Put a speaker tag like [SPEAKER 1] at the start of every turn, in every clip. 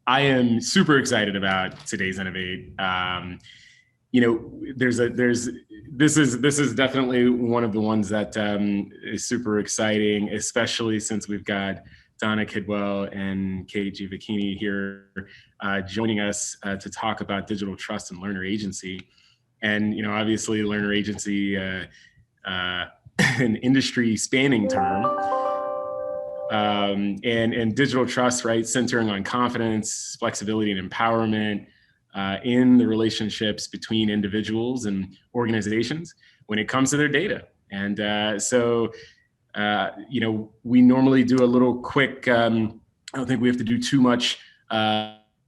[SPEAKER 1] I am super excited about today's Innovate. This is definitely one of the ones that is super exciting, especially since we've got Donna Kidwell and Kate Giovacchini here joining us to talk about digital trust and learner agency. And obviously, learner agency, an industry spanning term. And digital trust, right, centering on confidence, flexibility, and empowerment in the relationships between individuals and organizations when it comes to their data. And we normally do a little quick, I don't think we have to do too much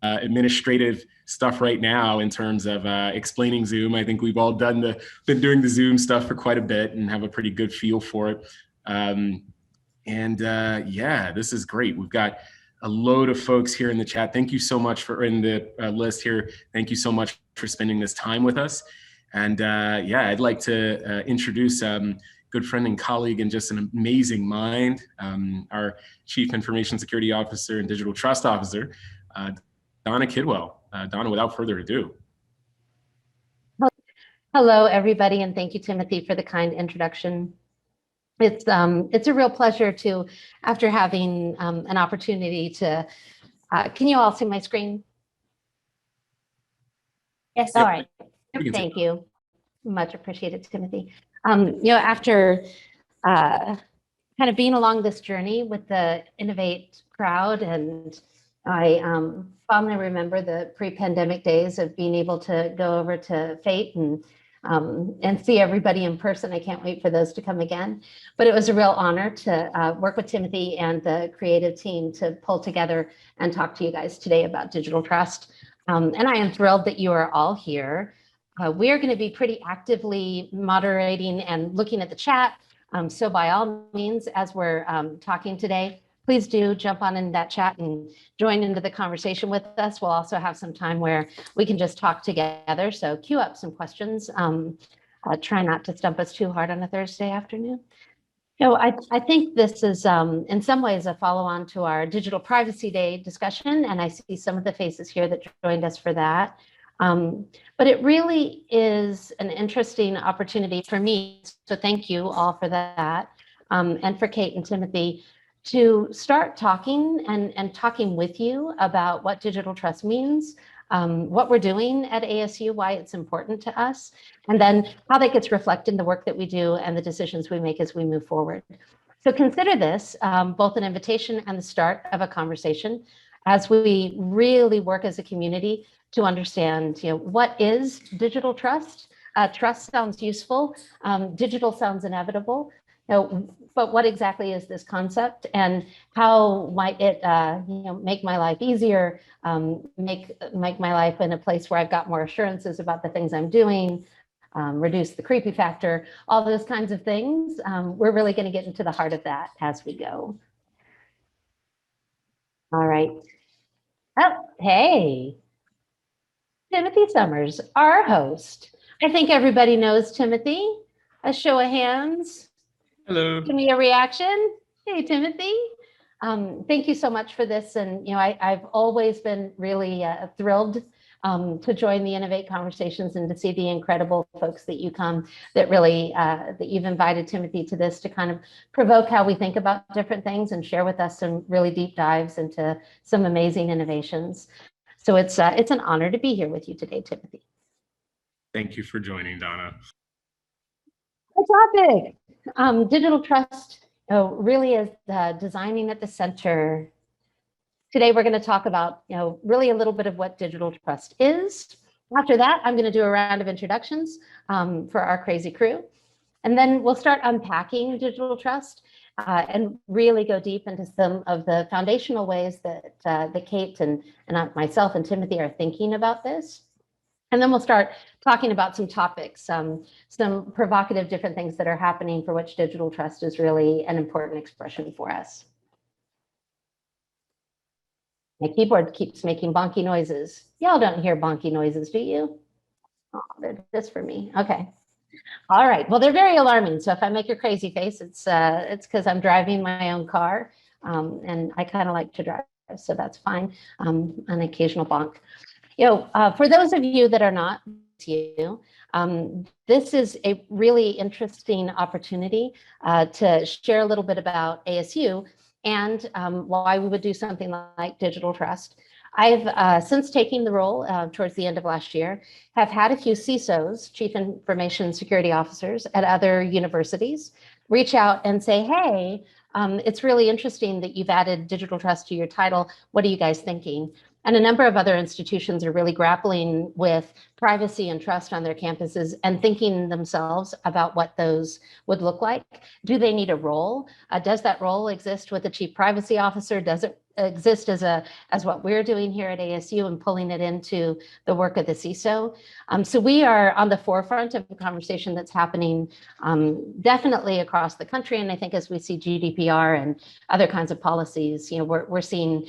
[SPEAKER 1] administrative stuff right now in terms of explaining Zoom. I think we've all been doing the Zoom stuff for quite a bit and have a pretty good feel for it. Yeah, this is great. We've got a load of folks here in the chat. Thank you so much in the list here. Thank you so much for spending this time with us. And yeah, I'd like to introduce good friend and colleague and just an amazing mind, our Chief Information Security Officer and Digital Trust Officer, Donna Kidwell. Donna, without further ado.
[SPEAKER 2] Hello, everybody, and thank you, Timothy, for the kind introduction. It's a real pleasure to, after having an opportunity to, can you all see my screen? Yes, all right. Thank you. Much appreciated, Timothy. After kind of being along this journey with the Innov8 crowd, and I fondly remember the pre-pandemic days of being able to go over to Fate and see everybody in person. I can't wait for those to come again. But it was a real honor to work with Timothy and the creative team to pull together and talk to you guys today about digital trust. And I am thrilled that you are all here. We are going to be pretty actively moderating and looking at the chat. So by all means, as we're talking today, please do jump on in that chat and join into the conversation with us. We'll also have some time where we can just talk together. So queue up some questions. Try not to stump us too hard on a Thursday afternoon. I think this is in some ways a follow-on to our Digital Privacy Day discussion, and I see some of the faces here that joined us for that. But it really is an interesting opportunity for me, so thank you all for that, and for Kate and Timothy, to start talking and talking with you about what digital trust means, what we're doing at ASU, why it's important to us, and then how that gets reflected in the work that we do and the decisions we make as we move forward. So consider this both an invitation and the start of a conversation as we really work as a community to understand, what is digital trust? Trust sounds useful. Digital sounds inevitable. But what exactly is this concept, and how might it make my life easier, make my life in a place where I've got more assurances about the things I'm doing, reduce the creepy factor, all those kinds of things. We're really going to get into the heart of that as we go. All right. Oh, hey, Timothy Summers, our host. I think everybody knows Timothy. A show of hands.
[SPEAKER 1] Hello.
[SPEAKER 2] Give me a reaction. Hey, Timothy. Thank you so much for this. And, I've always been really thrilled to join the Innov8 conversations and to see the incredible folks that you come, that really, that you've invited Timothy to this to kind of provoke how we think about different things and share with us some really deep dives into some amazing innovations. So it's an honor to be here with you today, Timothy.
[SPEAKER 1] Thank you for joining, Donna.
[SPEAKER 2] The topic. Digital trust really is designing at the center. Today, we're going to talk about, really a little bit of what digital trust is. After that, I'm going to do a round of introductions for our crazy crew. And then we'll start unpacking digital trust and really go deep into some of the foundational ways that Kate and myself and Timothy are thinking about this. And then we'll start talking about some topics, some provocative different things that are happening for which digital trust is really an important expression for us. My keyboard keeps making bonky noises. Y'all don't hear bonky noises, do you? Oh, they're just for me. Okay. All right. Well, they're very alarming. So if I make a crazy face, it's because I'm driving my own car, and I kind of like to drive so that's fine. An occasional bonk. For those of you that are not you, this is a really interesting opportunity to share a little bit about ASU and why we would do something like digital trust. I've, since taking the role towards the end of last year, have had a few CISOs, Chief Information Security Officers at other universities, reach out and say, hey, it's really interesting that you've added digital trust to your title. What are you guys thinking? And a number of other institutions are really grappling with privacy and trust on their campuses and thinking themselves about what those would look like. Do they need a role? Does that role exist with the Chief Privacy Officer? Does it exist as what we're doing here at ASU and pulling it into the work of the CISO? So we are on the forefront of a conversation that's happening definitely across the country. And I think as we see GDPR and other kinds of policies, we're seeing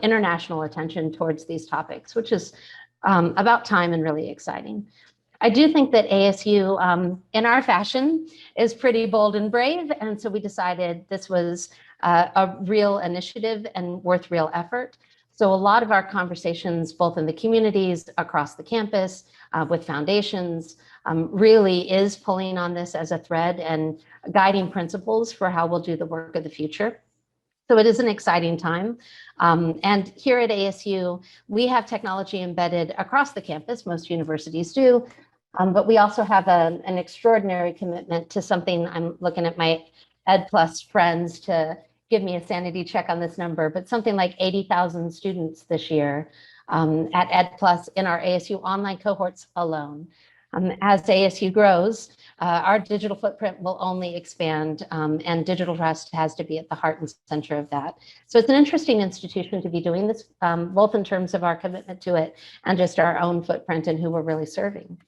[SPEAKER 2] international attention towards these topics, which is about time and really exciting. I do think that ASU, in our fashion, is pretty bold and brave. And so we decided this was a real initiative and worth real effort. So a lot of our conversations, both in the communities, across the campus, with foundations, really is pulling on this as a thread and guiding principles for how we'll do the work of the future. So it is an exciting time. And here at ASU, we have technology embedded across the campus. Most universities do. But we also have an extraordinary commitment to something. I'm looking at my Ed Plus friends to give me a sanity check on this number, but something like 80,000 students this year at Ed Plus in our ASU online cohorts alone. As ASU grows, our digital footprint will only expand, and digital trust has to be at the heart and center of that. So it's an interesting institution to be doing this, both in terms of our commitment to it and just our own footprint and who we're really serving.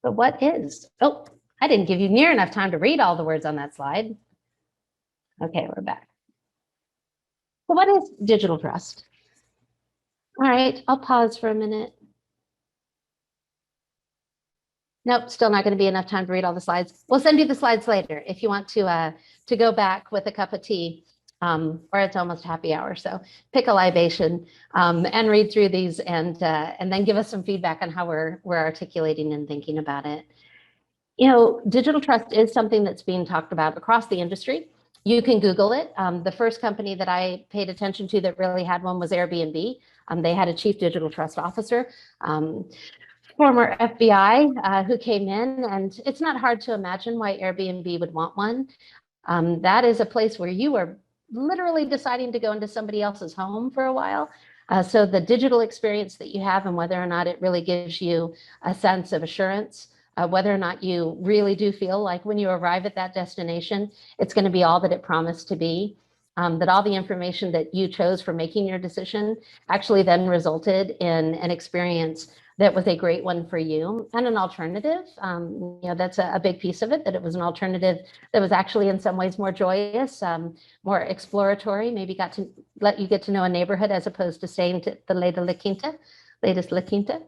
[SPEAKER 2] But what is? Oh, I didn't give you near enough time to read all the words on that slide. Okay, we're back. So what is digital trust? All right, I'll pause for a minute. Nope, still not going to be enough time to read all the slides. We'll send you the slides later if you want to go back with a cup of tea, or it's almost happy hour. So pick a libation and read through these, and then give us some feedback on how we're articulating and thinking about it. Digital trust is something that's being talked about across the industry. You can Google it. The first company that I paid attention to that really had one was Airbnb. They had a chief digital trust officer. Former FBI who came in, and it's not hard to imagine why Airbnb would want one. That is a place where you are literally deciding to go into somebody else's home for a while. So the digital experience that you have and whether or not it really gives you a sense of assurance, whether or not you really do feel like when you arrive at that destination, it's going to be all that it promised to be. That all the information that you chose for making your decision actually then resulted in an experience that was a great one for you and an alternative. That's a big piece of it, that it was an alternative that was actually in some ways more joyous, more exploratory, maybe got to let you get to know a neighborhood as opposed to staying to the latest La Quinta.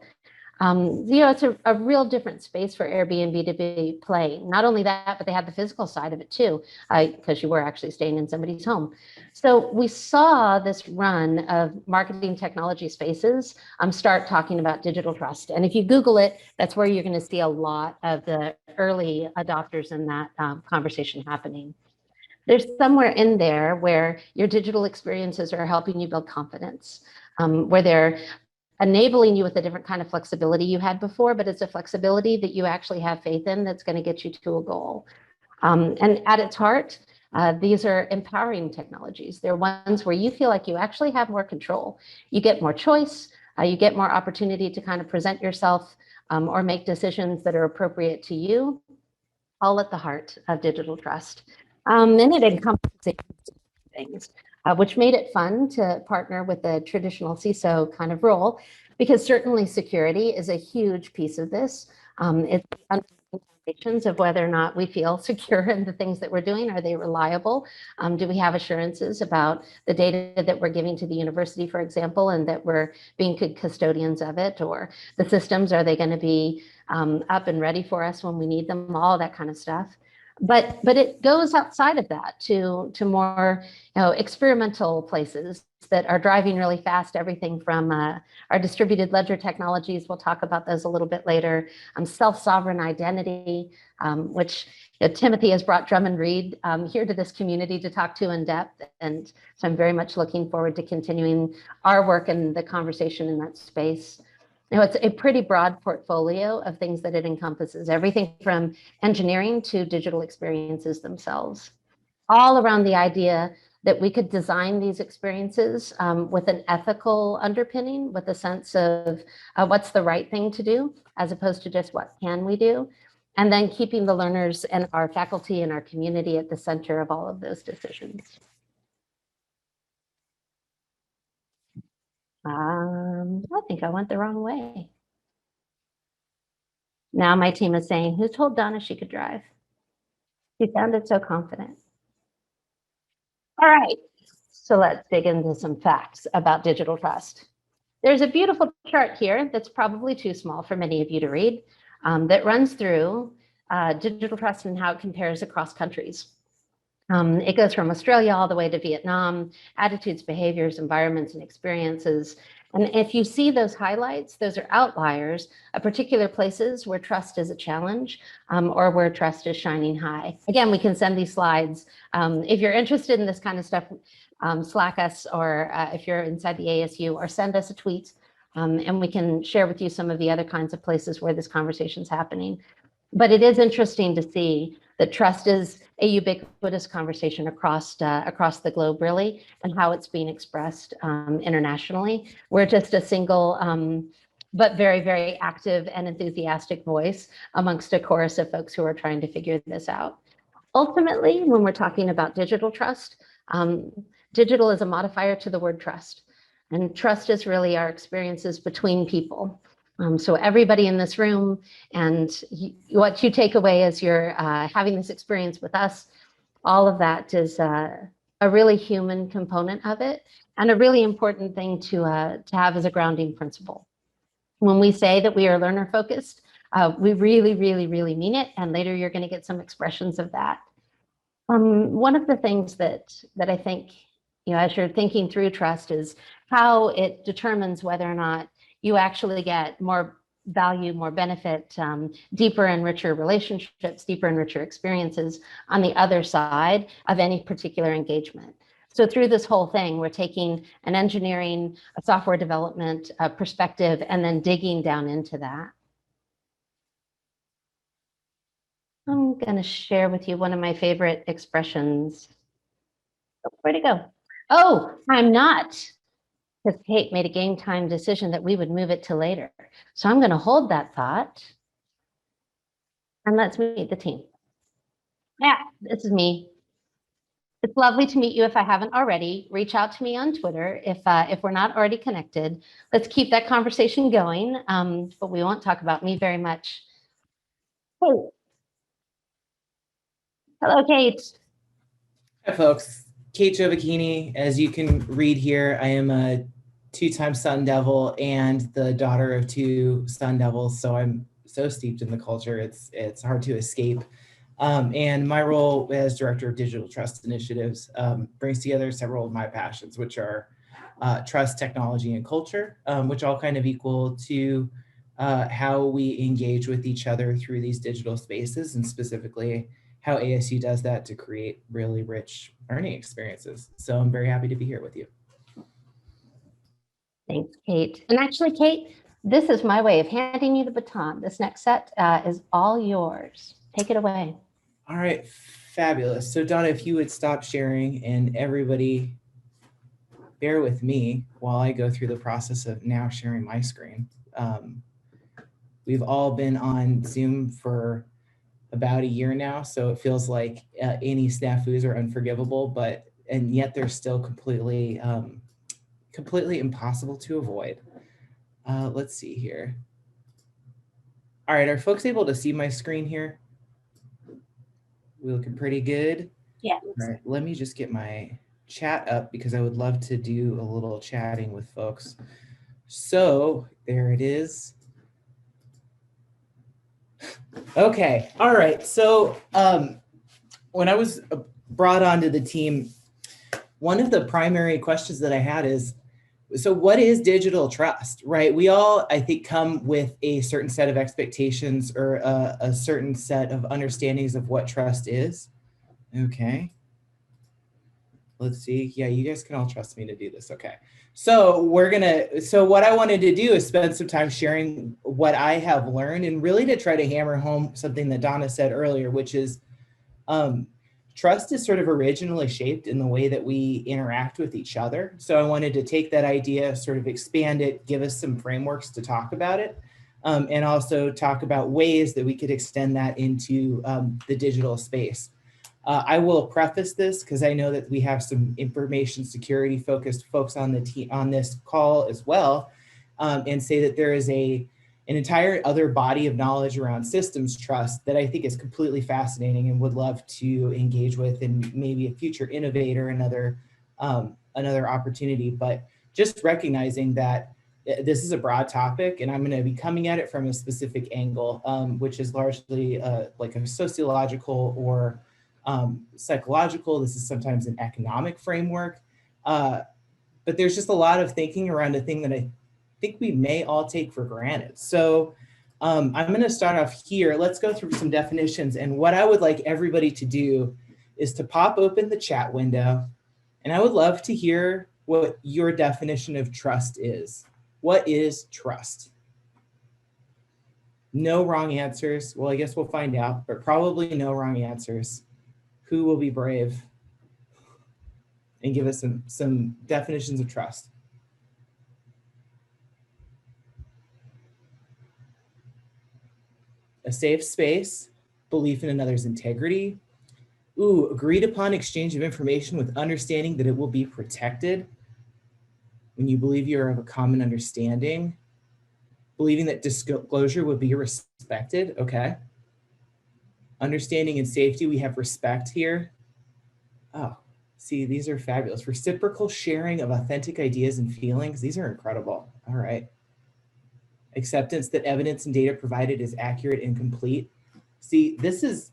[SPEAKER 2] It's a real different space for Airbnb to be playing. Not only that, but they had the physical side of it too, because you were actually staying in somebody's home. So we saw this run of marketing technology spaces start talking about digital trust. And if you Google it, that's where you're going to see a lot of the early adopters in that conversation happening. There's somewhere in there where your digital experiences are helping you build confidence, where they're enabling you with a different kind of flexibility you had before, but it's a flexibility that you actually have faith in that's going to get you to a goal. And at its heart, these are empowering technologies. They're ones where you feel like you actually have more control. You get more choice, you get more opportunity to kind of present yourself or make decisions that are appropriate to you, all at the heart of digital trust. And it encompasses things. Which made it fun to partner with a traditional CISO kind of role, because certainly security is a huge piece of this. It's the foundations of whether or not we feel secure in the things that we're doing. Are they reliable? Do we have assurances about the data that we're giving to the university, for example, and that we're being good custodians of it? Or the systems, are they going to be up and ready for us when we need them? All that kind of stuff. But it goes outside of that to more experimental places that are driving really fast. Everything from our distributed ledger technologies, we'll talk about those a little bit later. Self-sovereign identity, which Timothy has brought Drummond Reed here to this community to talk to in depth, and so I'm very much looking forward to continuing our work and the conversation in that space. It's a pretty broad portfolio of things that it encompasses, everything from engineering to digital experiences themselves, all around the idea that we could design these experiences with an ethical underpinning, with a sense of what's the right thing to do, as opposed to just what can we do, and then keeping the learners and our faculty and our community at the center of all of those decisions. I think I went the wrong way. Now my team is saying, who told Donna she could drive? She sounded so confident. All right, so let's dig into some facts about digital trust. There's a beautiful chart here that's probably too small for many of you to read that runs through digital trust and how it compares across countries. It goes from Australia all the way to Vietnam, attitudes, behaviors, environments, and experiences. And if you see those highlights, those are outliers of particular places where trust is a challenge or where trust is shining high. Again, we can send these slides. If you're interested in this kind of stuff, Slack us, or if you're inside the ASU, or send us a tweet, and we can share with you some of the other kinds of places where this conversation is happening. But it is interesting to see that trust is a ubiquitous conversation across the globe, really, and how it's being expressed internationally. We're just a single, but very, very active and enthusiastic voice amongst a chorus of folks who are trying to figure this out. Ultimately, when we're talking about digital trust, digital is a modifier to the word trust. And trust is really our experiences between people. So everybody in this room, and what you take away as you're having this experience with us, all of that is a really human component of it, and a really important thing to have as a grounding principle. When we say that we are learner focused, we really, really, really mean it. And later you're going to get some expressions of that. One of the things that I think, as you're thinking through trust, is how it determines whether or not you actually get more value, more benefit, deeper and richer relationships, deeper and richer experiences on the other side of any particular engagement. So through this whole thing, we're taking an engineering, a software development perspective, and then digging down into that. I'm going to share with you one of my favorite expressions. Where'd it go? Oh, I'm not. Because Kate made a game time decision that we would move it to later. So I'm going to hold that thought. And let's meet the team. Yeah, this is me. It's lovely to meet you. If I haven't already, reach out to me on Twitter if we're not already connected. Let's keep that conversation going, but we won't talk about me very much. Hey. Hello, Kate.
[SPEAKER 3] Hi, folks. Kate Giovacchini. As you can read here, I am a two-time Sun Devil and the daughter of two Sun Devils, so I'm so steeped in the culture, it's hard to escape. And my role as Director of Digital Trust Initiatives brings together several of my passions, which are trust, technology, and culture, which all kind of equal to how we engage with each other through these digital spaces, and specifically how ASU does that to create really rich learning experiences. So I'm very happy to be here with you.
[SPEAKER 2] Thanks, Kate. And actually, Kate, this is my way of handing you the baton. This next set is all yours. Take it away.
[SPEAKER 3] All right, fabulous. So Donna, if you would stop sharing, and everybody bear with me while I go through the process of now sharing my screen. We've all been on Zoom for about a year now, so it feels like any snafus are unforgivable, and yet they're still completely impossible to avoid. Let's see here. All right, are folks able to see my screen here? We looking pretty good?
[SPEAKER 2] Yeah.
[SPEAKER 3] All right, let me just get my chat up because I would love to do a little chatting with folks. So there it is. Okay, all right, so when I was brought onto the team, one of the primary questions that I had is, so what is digital trust, right? We all, I think, come with a certain set of expectations or a certain set of understandings of what trust is. Okay. Let's see. Yeah, you guys can all trust me to do this. Okay. So what I wanted to do is spend some time sharing what I have learned and really to try to hammer home something that Donna said earlier, which is trust is sort of originally shaped in the way that we interact with each other. So I wanted to take that idea, sort of expand it, give us some frameworks to talk about it, and also talk about ways that we could extend that into the digital space. I will preface this because I know that we have some information security focused folks on this call as well, and say that there is an entire other body of knowledge around systems trust that I think is completely fascinating and would love to engage with in maybe a future innovator, another opportunity. But just recognizing that this is a broad topic and I'm going to be coming at it from a specific angle, which is largely like a sociological or psychological. This is sometimes an economic framework. But there's just a lot of thinking around a thing that I think we may all take for granted. So I'm going to start off here. Let's go through some definitions. And what I would like everybody to do is to pop open the chat window. And I would love to hear what your definition of trust is. What is trust? No wrong answers. Well, I guess we'll find out, but probably no wrong answers. Who will be brave and give us some definitions of trust? A safe space, belief in another's integrity. Ooh, agreed upon exchange of information with understanding that it will be protected. When you believe you're of a common understanding. Believing that disclosure would be respected, okay. Understanding and safety, we have respect here. Oh, see, these are fabulous. Reciprocal sharing of authentic ideas and feelings. These are incredible. All right. Acceptance that evidence and data provided is accurate and complete. See, this is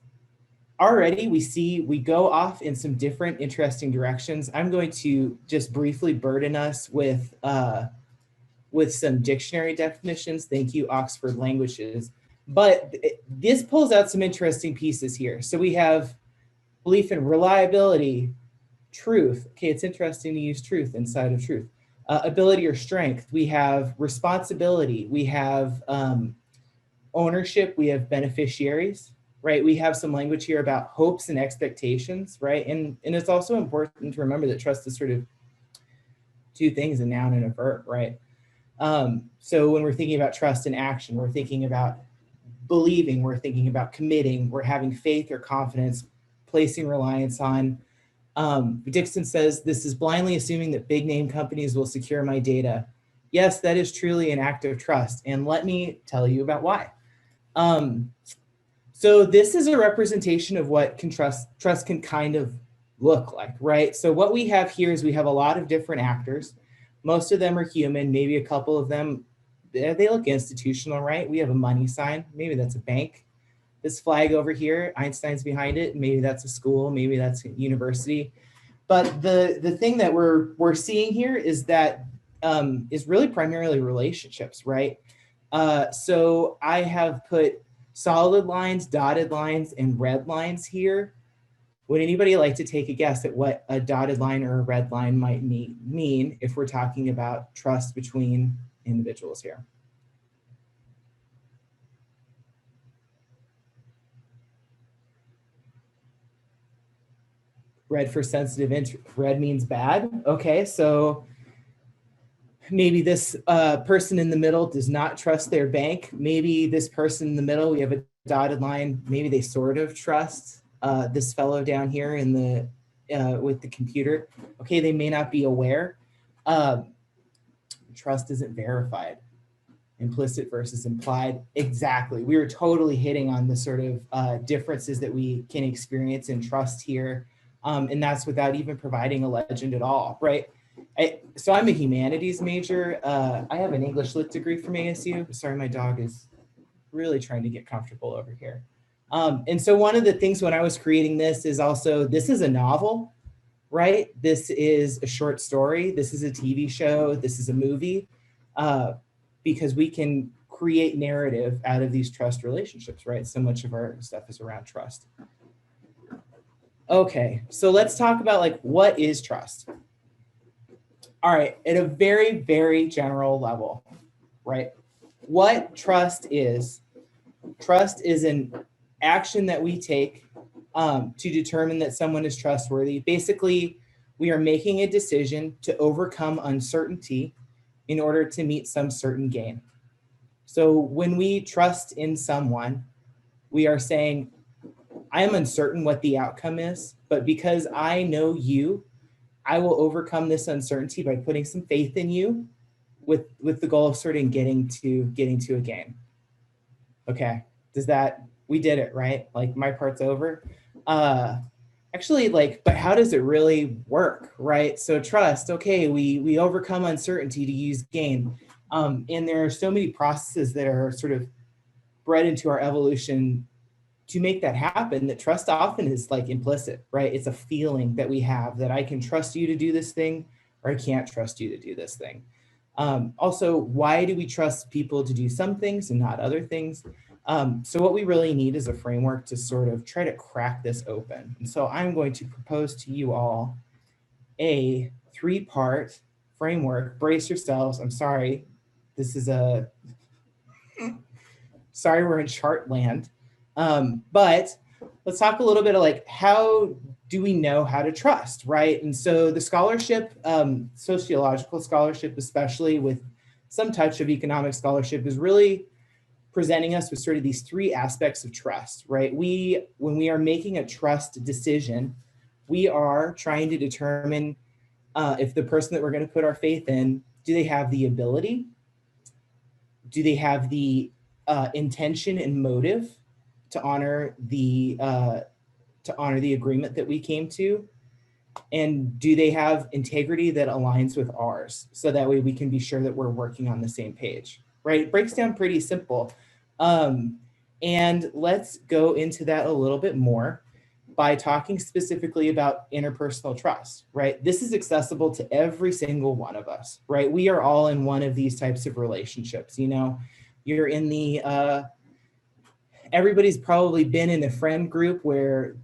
[SPEAKER 3] already, we go off in some different interesting directions. I'm going to just briefly burden us with some dictionary definitions. Thank you, Oxford Languages. But this pulls out some interesting pieces here. So we have belief in reliability, truth. Okay, it's interesting to use truth inside of truth. Ability or strength. We have responsibility. We have ownership. We have beneficiaries, right? We have some language here about hopes and expectations, right? And it's also important to remember that trust is sort of two things, a noun and a verb, right? So when we're thinking about trust in action, we're thinking about believing, we're thinking about committing, we're having faith or confidence, placing reliance on. Dixon says, this is blindly assuming that big name companies will secure my data. Yes, that is truly an act of trust. And let me tell you about why. So this is a representation of what trust can kind of look like, right? So what we have here is we have a lot of different actors. Most of them are human, maybe a couple of them, they look institutional, right? We have a money sign, maybe that's a bank. This flag over here, Einstein's behind it, maybe that's a school, maybe that's a university. But the thing that we're seeing here is that is really primarily relationships, right? So I have put solid lines, dotted lines, and red lines here. Would anybody like to take a guess at what a dotted line or a red line might mean if we're talking about trust between individuals here? Red for sensitive interest. Red means bad. Okay, so maybe this person in the middle does not trust their bank. Maybe this person in the middle, we have a dotted line, maybe they sort of trust this fellow down here in the with the computer. Okay, they may not be aware. Trust isn't verified. Implicit versus implied. Exactly. We were totally hitting on the sort of differences that we can experience in trust here. And that's without even providing a legend at all, right? So I'm a humanities major. I have an English Lit degree from ASU. Sorry, my dog is really trying to get comfortable over here. And so one of the things when I was creating this is also, this is a novel, right? This is a short story. This is a TV show. This is a movie, because we can create narrative out of these trust relationships, right? So much of our stuff is around trust. Okay, so let's talk about like, what is trust? All right, at a very, very general level, right? What trust is an action that we take to determine that someone is trustworthy. Basically, we are making a decision to overcome uncertainty in order to meet some certain gain. So when we trust in someone, we are saying, I am uncertain what the outcome is, but because I know you, I will overcome this uncertainty by putting some faith in you with the goal of sort of getting to a gain. Okay, we did it, right? Like my part's over. Actually, like, but how does it really work, right? So trust, okay, we overcome uncertainty to use gain. And there are so many processes that are sort of bred into our evolution to make that happen, that trust often is like implicit, right? It's a feeling that we have that I can trust you to do this thing, or I can't trust you to do this thing. Also, why do we trust people to do some things and not other things? So what we really need is a framework to sort of try to crack this open. And so I'm going to propose to you all a 3-part framework. Brace yourselves. I'm sorry. Sorry, we're in chart land. But let's talk a little bit of like, how do we know how to trust, right? And so the scholarship, sociological scholarship, especially with some touch of economic scholarship, is really presenting us with sort of these 3 aspects of trust, right? When we are making a trust decision, we are trying to determine if the person that we're going to put our faith in, do they have the ability? Do they have the intention and motive to honor the agreement that we came to? And do they have integrity that aligns with ours? So that way we can be sure that we're working on the same page, right? It breaks down pretty simple. And let's go into that a little bit more by talking specifically about interpersonal trust, right? This is accessible to every single one of us, right? We are all in one of these types of relationships. You know, you're in the, everybody's probably been in a friend group where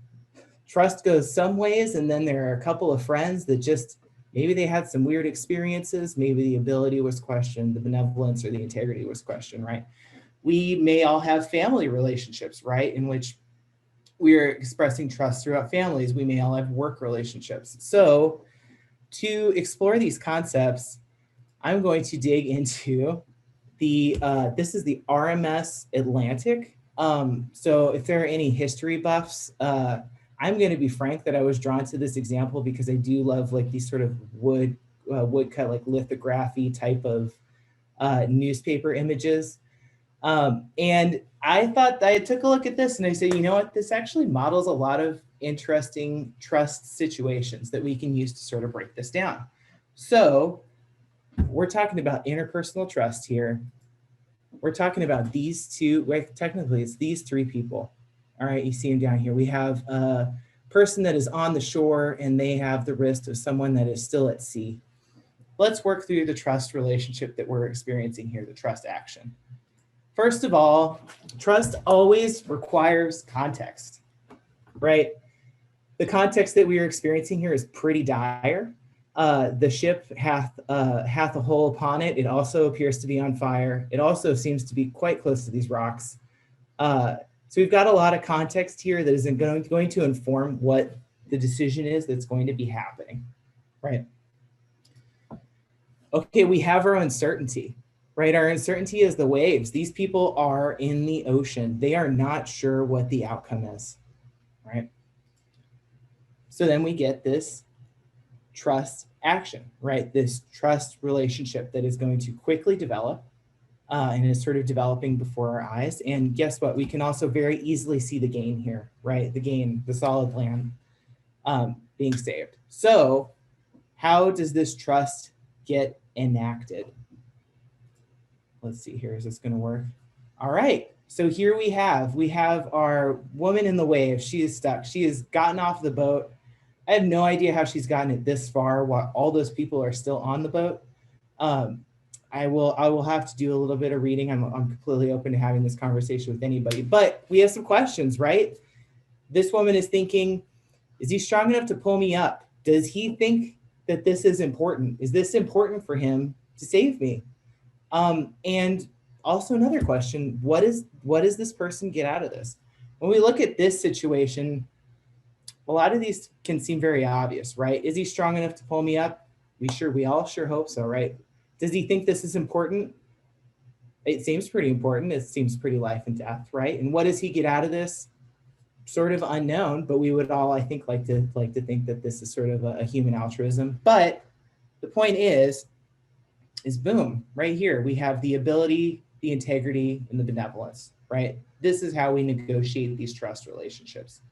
[SPEAKER 3] trust goes some ways, and then there are a couple of friends that just, maybe they had some weird experiences, maybe the ability was questioned, the benevolence or the integrity was questioned, right? We may all have family relationships, right, in which we're expressing trust throughout families. We may all have work relationships. So to explore these concepts, I'm going to dig into this is the RMS Atlantic. So if there are any history buffs, I'm going to be frank that I was drawn to this example because I do love like these sort of woodcut, like lithography type of newspaper images. And I thought, I took a look at this and I said, you know what, this actually models a lot of interesting trust situations that we can use to sort of break this down. So we're talking about interpersonal trust here. We're talking about these 2, well, technically it's these 3 people. All right, you see them down here. We have a person that is on the shore and they have the wrist of someone that is still at sea. Let's work through the trust relationship that we're experiencing here, the trust action. First of all, trust always requires context, right? The context that we are experiencing here is pretty dire. The ship hath a hole upon it. It also appears to be on fire. It also seems to be quite close to these rocks. So we've got a lot of context here that isn't going to inform what the decision is that's going to be happening, right? Okay, we have our uncertainty, right? Our uncertainty is the waves. These people are in the ocean. They are not sure what the outcome is, right? So then we get this trust action, right? This trust relationship that is going to quickly develop and is sort of developing before our eyes. And guess what? We can also very easily see the gain here, right? The gain, the solid land being saved. So how does this trust get enacted? Let's see here, is this gonna work? All right, So here we have our woman in the wave. She is stuck. She has gotten off the boat. I have no idea how she's gotten it this far while all those people are still on the boat. I will have to do a little bit of reading. I'm completely open to having this conversation with anybody, but we have some questions, right? This woman is thinking, is he strong enough to pull me up? Does he think that this is important? Is this important for him to save me? And also another question, what does this person get out of this? When we look at this situation, a lot of these can seem very obvious, right? Is he strong enough to pull me up? We all sure hope so, right? Does he think this is important? It seems pretty important. It seems pretty life and death, right? And what does he get out of this? Sort of unknown, but we would all, I think, like to think that this is sort of a human altruism. But the point is boom, right here, we have the ability, the integrity, and the benevolence, right? This is how we negotiate these trust relationships.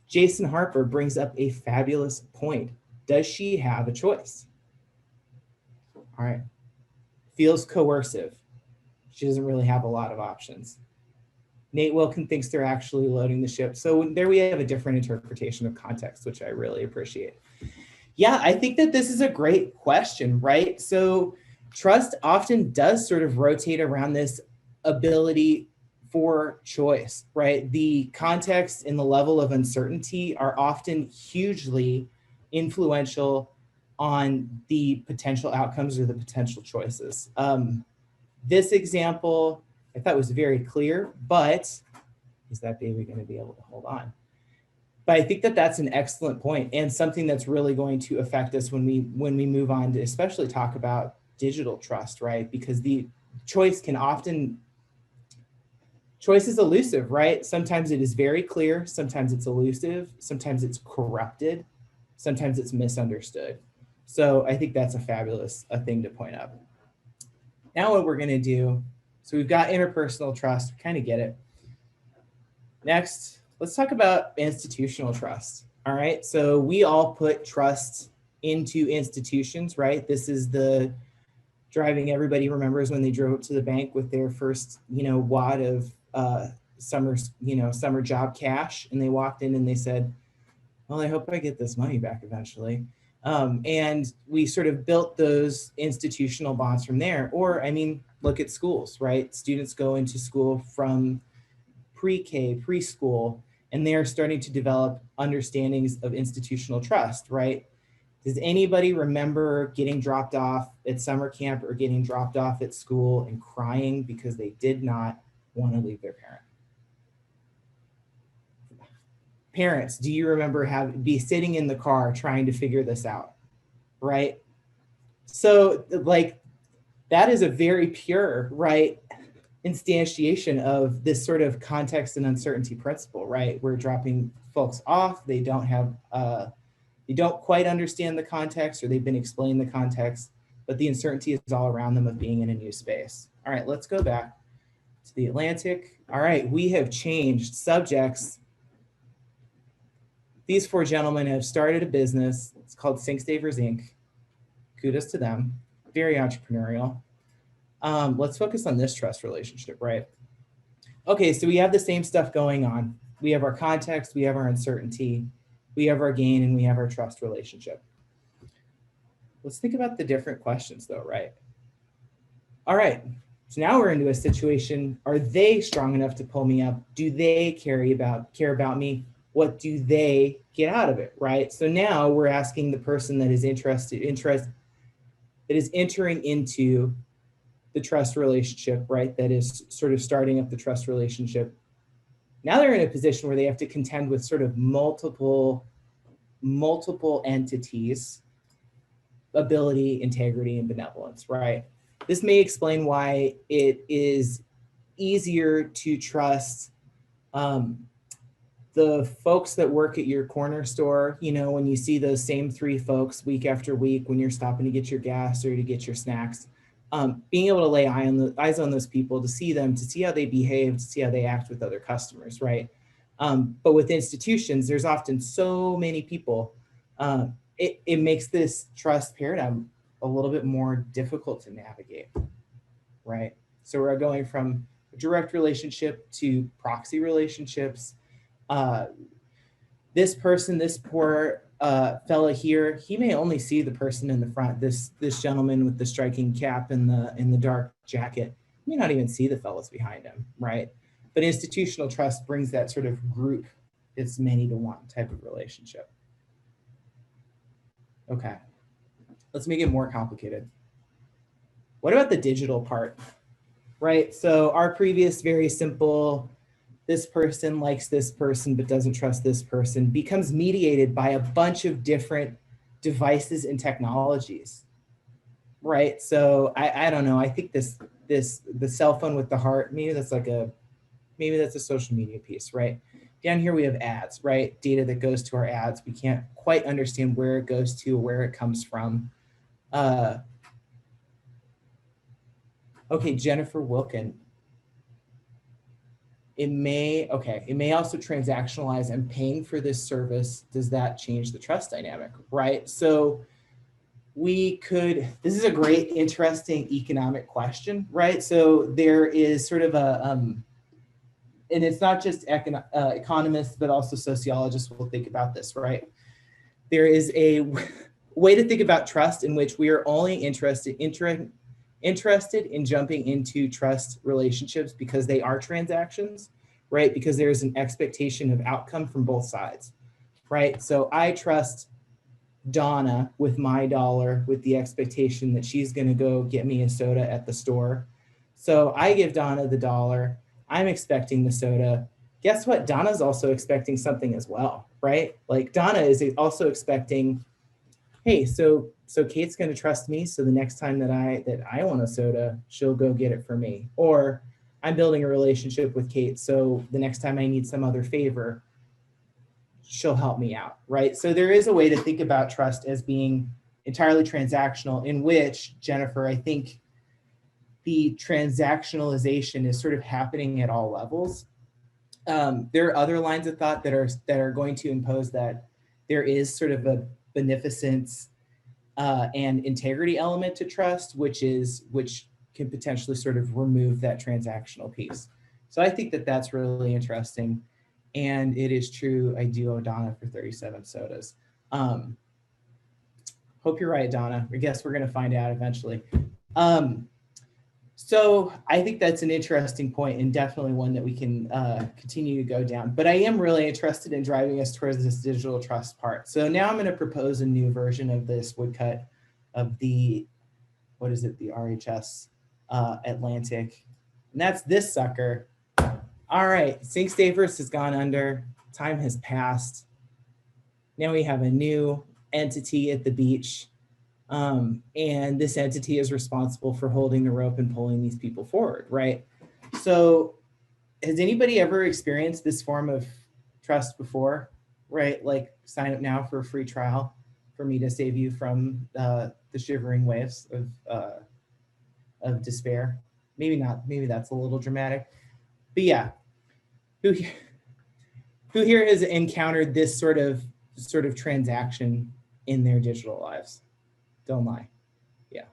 [SPEAKER 3] Jason Harper brings up a fabulous point. Does she have a choice? All right. Feels coercive. She doesn't really have a lot of options. Nate Wilkin thinks they're actually loading the ship. So there we have a different interpretation of context, which I really appreciate. Yeah, I think that this is a great question, right? So trust often does sort of rotate around this ability for choice, right? The context and the level of uncertainty are often hugely influential on the potential outcomes or the potential choices. This example, I thought was very clear, but is that baby going to be able to hold on? But I think that that's an excellent point and something that's really going to affect us when we move on to especially talk about digital trust, right? Because the choice is elusive, right? Sometimes it is very clear, sometimes it's elusive, sometimes it's corrupted, sometimes it's misunderstood. So I think that's a fabulous thing to point out. Now what we're going to do, so we've got interpersonal trust, we kind of get it. Next, let's talk about institutional trust. All right, so we all put trust into institutions, right? This is the driving, everybody remembers when they drove up to the bank with their first, wad of summer job cash, and they walked in and they said, well, I hope I get this money back eventually. And we sort of built those institutional bonds from there. Or, I mean, look at schools, right? Students go into school from pre-K, preschool, and they are starting to develop understandings of institutional trust, right? Does anybody remember getting dropped off at summer camp or getting dropped off at school and crying because they did not want to leave their parent? Parents, do you remember be sitting in the car trying to figure this out, right? So like that is a very pure, right, instantiation of this sort of context and uncertainty principle, right? We're dropping folks off. They don't quite understand the context, or they've been explained the context, but the uncertainty is all around them of being in a new space. All right, let's go back to the Atlantic. All right, we have changed subjects. These four gentlemen have started a business. It's called Sink Savers Inc. Kudos to them. Very entrepreneurial. Let's focus on this trust relationship, right? Okay, so we have the same stuff going on. We have our context, we have our uncertainty, we have our gain, and we have our trust relationship. Let's think about the different questions though, right? All right, so now we're into a situation. Are they strong enough to pull me up? Do they care about me? What do they get out of it, right? So now we're asking the person that is that is entering into the trust relationship, right? That is sort of starting up the trust relationship. Now they're in a position where they have to contend with sort of multiple entities, ability, integrity, and benevolence, right? This may explain why it is easier to trust the folks that work at your corner store, when you see those same three folks week after week when you're stopping to get your gas or to get your snacks, being able to lay eyes on those people, to see them, to see how they behave, to see how they act with other customers, right? But with institutions, there's often so many people. It makes this trust paradigm a little bit more difficult to navigate, right? So we're going from a direct relationship to proxy relationships. This person, this poor fella here, he may only see the person in the front. This gentleman with the striking cap and the dark jacket may not even see the fellas behind him, right? But institutional trust brings that sort of group, it's many to one type of relationship. Okay, let's make it more complicated. What about the digital part, right? So our previous very simple, this person likes this person but doesn't trust this person, becomes mediated by a bunch of different devices and technologies, right? So I don't know, I think the cell phone with the heart, maybe that's a social media piece, right? Down here we have ads, right? Data that goes to our ads. We can't quite understand where it goes to or where it comes from. Okay, Jennifer Wilkin. It may also transactionalize. I'm paying for this service. Does that change the trust dynamic, right? So this is a great, interesting economic question, right? So there is sort of and it's not just economists, but also sociologists will think about this, right? There is a way to think about trust in which we are only interested in jumping into trust relationships because they are transactions, right? Because there's an expectation of outcome from both sides, right? So I trust Donna with my dollar with the expectation that she's gonna go get me a soda at the store. So I give Donna the dollar, I'm expecting the soda. Guess what? Donna's also expecting something as well, right? Like Donna is also expecting, hey, so Kate's going to trust me, so the next time that I want a soda, she'll go get it for me. Or I'm building a relationship with Kate, so the next time I need some other favor, she'll help me out, right? So there is a way to think about trust as being entirely transactional, in which, Jennifer, I think the transactionalization is sort of happening at all levels. There are other lines of thought that are going to impose that there is sort of a beneficence and integrity element to trust, which can potentially sort of remove that transactional piece. So I think that that's really interesting. And it is true, I do owe Donna for 37 sodas. Hope you're right, Donna. I guess we're gonna find out eventually. So I think that's an interesting point and definitely one that we can continue to go down. But I am really interested in driving us towards this digital trust part. So now I'm going to propose a new version of this woodcut of the, what is it, the RHS Atlantic. And that's this sucker. All right, Sync Stavers has gone under. Time has passed. Now we have a new entity at the beach. And this entity is responsible for holding the rope and pulling these people forward, right? So has anybody ever experienced this form of trust before, right? Like sign up now for a free trial for me to save you from the shivering waves of despair. Maybe not, maybe that's a little dramatic, but yeah. Who here has encountered this sort of transaction in their digital lives? Don't lie. Yeah.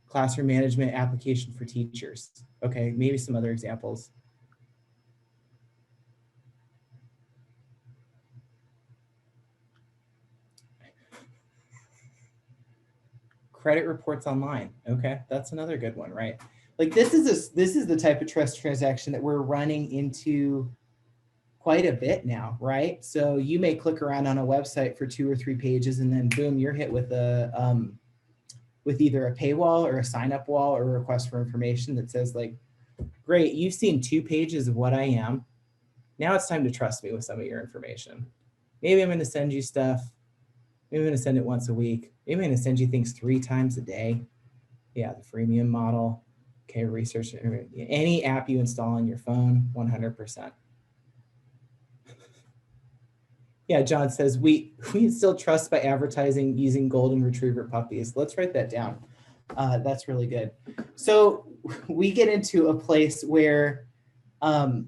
[SPEAKER 3] Classroom management application for teachers. Okay, maybe some other examples. Credit reports online. Okay, that's another good one, right? Like this is the type of trust transaction that we're running into quite a bit now, right? So you may click around on a website for 2 or 3 pages and then boom, you're hit with a with either a paywall or a sign up wall or a request for information that says like, great, you've seen 2 pages of what I am. Now it's time to trust me with some of your information. Maybe I'm going to send you stuff. Maybe I'm going to send it once a week. Maybe I'm going to send you things 3 times a day. Yeah, the freemium model. Okay, research, any app you install on your phone, 100%. Yeah, John says, we still trust by advertising using golden retriever puppies. Let's write that down. That's really good. So we get into a place where, okay,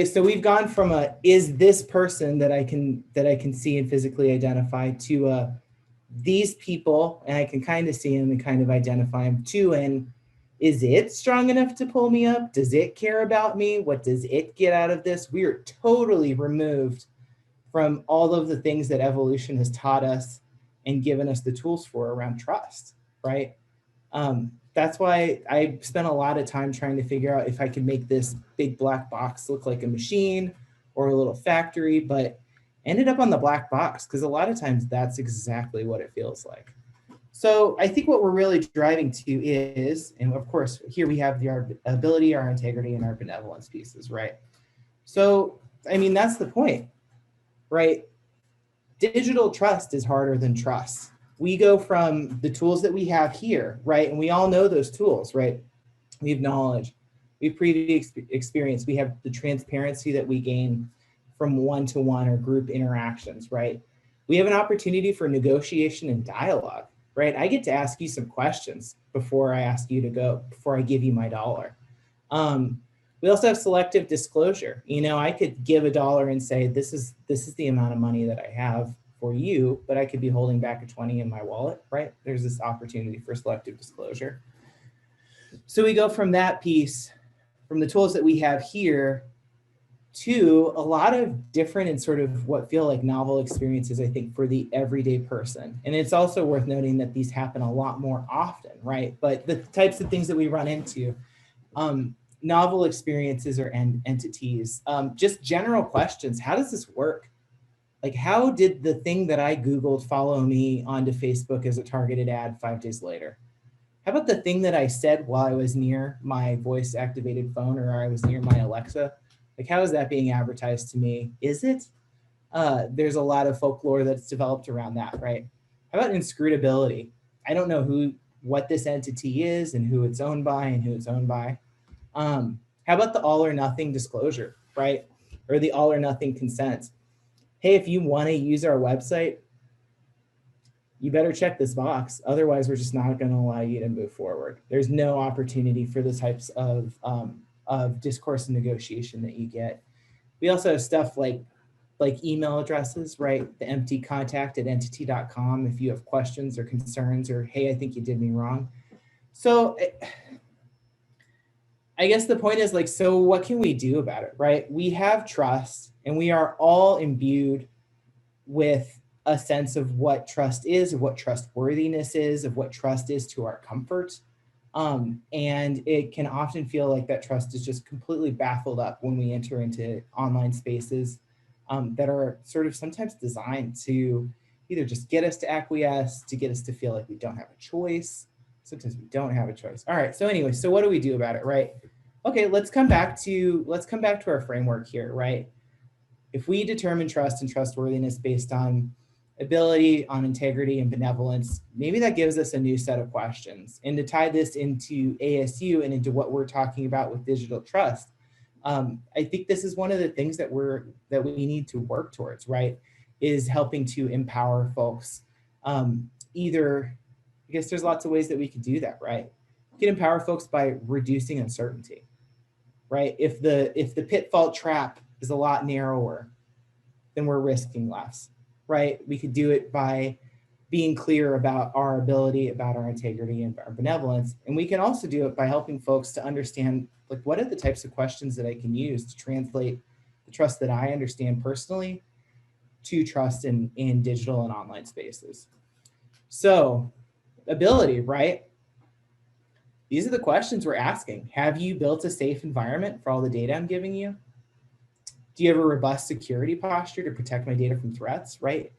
[SPEAKER 3] so we've gone from is this person that I can see and physically identify to these people, and I can kind of see them and kind of identify them, to Is it strong enough to pull me up? Does it care about me? What does it get out of this? We are totally removed from all of the things that evolution has taught us and given us the tools for around trust, right? That's why I spent a lot of time trying to figure out if I could make this big black box look like a machine or a little factory, but ended up on the black box because a lot of times that's exactly what it feels like. So I think what we're really driving to is, and of course, here we have our ability, our integrity, and our benevolence pieces, right? So, I mean, that's the point, right? Digital trust is harder than trust. We go from the tools that we have here, right? And we all know those tools, right? We have knowledge, we have previous experience, we have the transparency that we gain from one-to-one or group interactions, right? We have an opportunity for negotiation and dialogue, right? I get to ask you some questions before I ask you to go, before I give you my dollar. We also have selective disclosure. You know, I could give $1 and say, this is the amount of money that I have for you, but I could be holding back a 20 in my wallet, right? There's this opportunity for selective disclosure. So we go from that piece, from the tools that we have here, to a lot of different and sort of what feel like novel experiences, I think, for the everyday person. And it's also worth noting that these happen a lot more often, right? But the types of things that we run into, novel experiences or entities, just general questions. How does this work? Like, how did the thing that I Googled follow me onto Facebook as a targeted ad 5 days later? How about the thing that I said while I was near my voice activated phone or I was near my Alexa? Like, how is that being advertised to me? Is it? There's a lot of folklore that's developed around that, right? How about inscrutability? I don't know what this entity is and who it's owned by and who it's owned by. How about the all or nothing disclosure, right? Or the all or nothing consent. Hey, if you want to use our website, you better check this box. Otherwise, we're just not going to allow you to move forward. There's no opportunity for the types of discourse and negotiation that you get. We also have stuff like email addresses, right? The empty contact at entity.com if you have questions or concerns or, hey, I think you did me wrong. So I guess the point is, like, so what can we do about it, right? We have trust and we are all imbued with a sense of what trust is, of what trustworthiness is, of what trust is to our comfort. And it can often feel like that trust is just completely baffled up when we enter into online spaces that are sort of sometimes designed to either just get us to acquiesce, to get us to feel like we don't have a choice. Sometimes we don't have a choice. All right, so anyway, so what do we do about it, right? Okay, let's come back to our framework here, right? If we determine trust and trustworthiness based on ability, on integrity and benevolence, maybe that gives us a new set of questions. And to tie this into ASU and into what we're talking about with digital trust, I think this is one of the things that we need to work towards, right? Is helping to empower folks. Either, I guess there's lots of ways that we can do that, right? We can empower folks by reducing uncertainty, right? If the pitfall trap is a lot narrower, then we're risking less, right? We could do it by being clear about our ability, about our integrity and our benevolence. And we can also do it by helping folks to understand, like, what are the types of questions that I can use to translate the trust that I understand personally to trust in digital and online spaces. So ability, right? These are the questions we're asking. Have you built a safe environment for all the data I'm giving you? Do you have a robust security posture to protect my data from threats, right?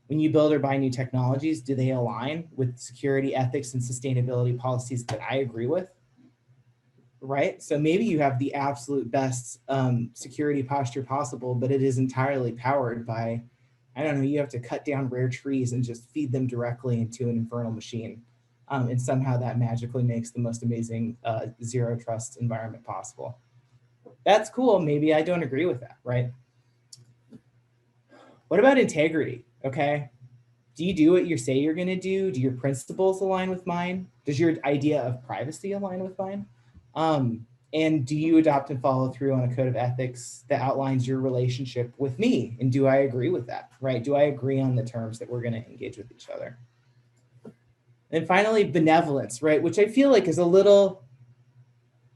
[SPEAKER 3] When you build or buy new technologies, do they align with security, ethics, and sustainability policies that I agree with, right? So maybe you have the absolute best security posture possible, but it is entirely powered by, I don't know, you have to cut down rare trees and just feed them directly into an infernal machine. And somehow that magically makes the most amazing zero trust environment possible. That's cool. Maybe I don't agree with that, right? What about integrity? Okay. Do you do what you say you're going to do? Do your principles align with mine? Does your idea of privacy align with mine? And do you adopt and follow through on a code of ethics that outlines your relationship with me? And do I agree with that, right? Do I agree on the terms that we're going to engage with each other? And finally, benevolence, right? Which I feel like is a little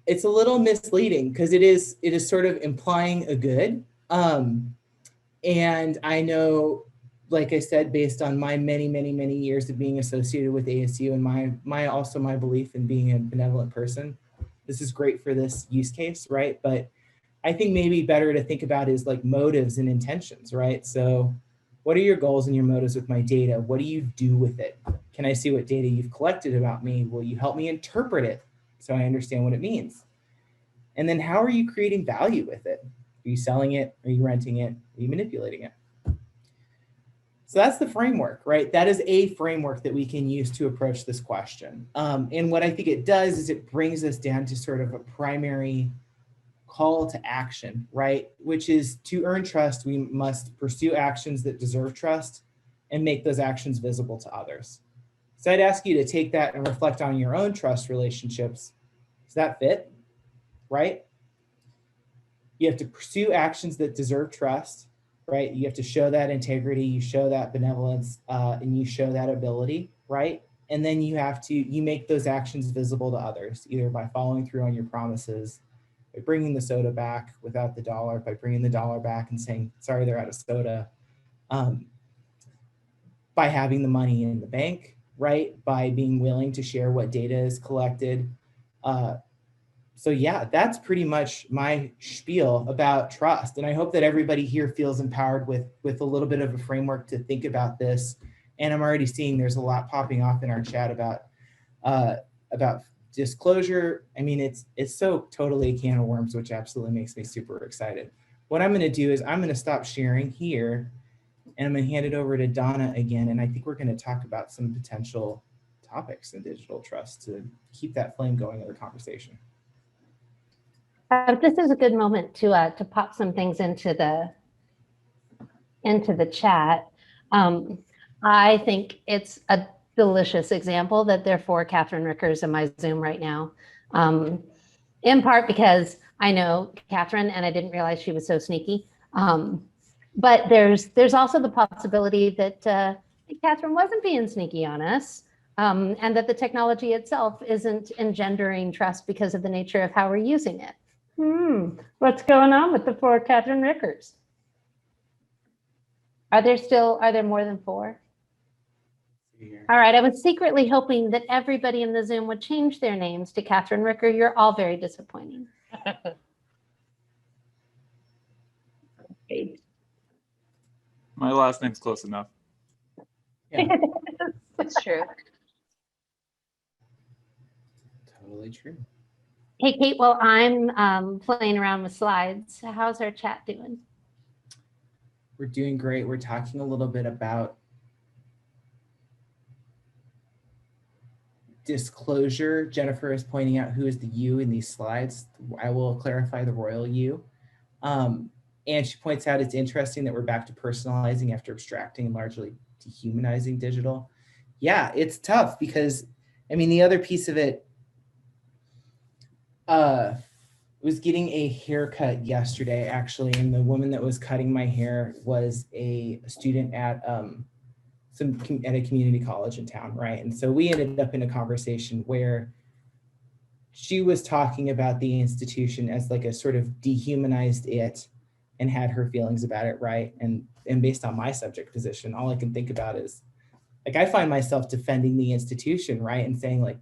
[SPEAKER 3] it's a little misleading because it is sort of implying a good. And I know, like I said, based on my many years of being associated with ASU and my belief in being a benevolent person, this is great for this use case, right? But I think maybe better to think about is like motives and intentions, right? So what are your goals and your motives with my data? What do you do with it? Can I see what data you've collected about me? Will you help me interpret it so I understand what it means? And then how are you creating value with it? Are you selling it? Are you renting it? Are you manipulating it? So that's the framework, right? That is a framework that we can use to approach this question. And what I think it does is it brings us down to sort of a primary call to action, right? Which is to earn trust, we must pursue actions that deserve trust and make those actions visible to others. So I'd ask you to take that and reflect on your own trust relationships. Does that fit, right? You have to pursue actions that deserve trust, right? You have to show that integrity, you show that benevolence, and you show that ability, right? And then you make those actions visible to others, either by following through on your promises, by bringing the soda back without the dollar, by bringing the dollar back and saying, sorry, they're out of soda, by having the money in the bank, right? By being willing to share what data is collected. So yeah, that's pretty much my spiel about trust. And I hope that everybody here feels empowered with a little bit of a framework to think about this. And I'm already seeing there's a lot popping off in our chat about disclosure. I mean, it's so totally a can of worms, which absolutely makes me super excited. What I'm gonna do is I'm gonna stop sharing here and I'm gonna hand it over to Donna again. And I think we're gonna talk about some potential topics in digital trust to keep that flame going in the conversation.
[SPEAKER 2] This is a good moment to pop some things into the chat. I think it's a delicious example that there are 4 Catherine Rickers in my Zoom right now, in part because I know Catherine and I didn't realize she was so sneaky. But there's also the possibility that Catherine wasn't being sneaky on us, and that the technology itself isn't engendering trust because of the nature of how we're using it. What's going on with the 4 Catherine Rickers? Are there more than 4? All right, I was secretly hoping that everybody in the Zoom would change their names to Catherine Ricker. You're all very disappointing.
[SPEAKER 4] My last name's close enough.
[SPEAKER 3] Yeah.
[SPEAKER 2] That's true.
[SPEAKER 3] Totally true.
[SPEAKER 2] Hey, Kate, while I'm playing around with slides, how's our chat doing?
[SPEAKER 3] We're doing great. We're talking a little bit about disclosure. Jennifer is pointing out who is the you in these slides. I will clarify the royal you. And she points out it's interesting that we're back to personalizing after abstracting and largely dehumanizing digital. Yeah, it's tough because, I mean, the other piece of it was getting a haircut yesterday, actually, and the woman that was cutting my hair was a student at a community college in town, right? And so we ended up in a conversation where she was talking about the institution as like a sort of dehumanized it and had her feelings about it, right? And based on my subject position, all I can think about is, like, I find myself defending the institution, right? And saying like,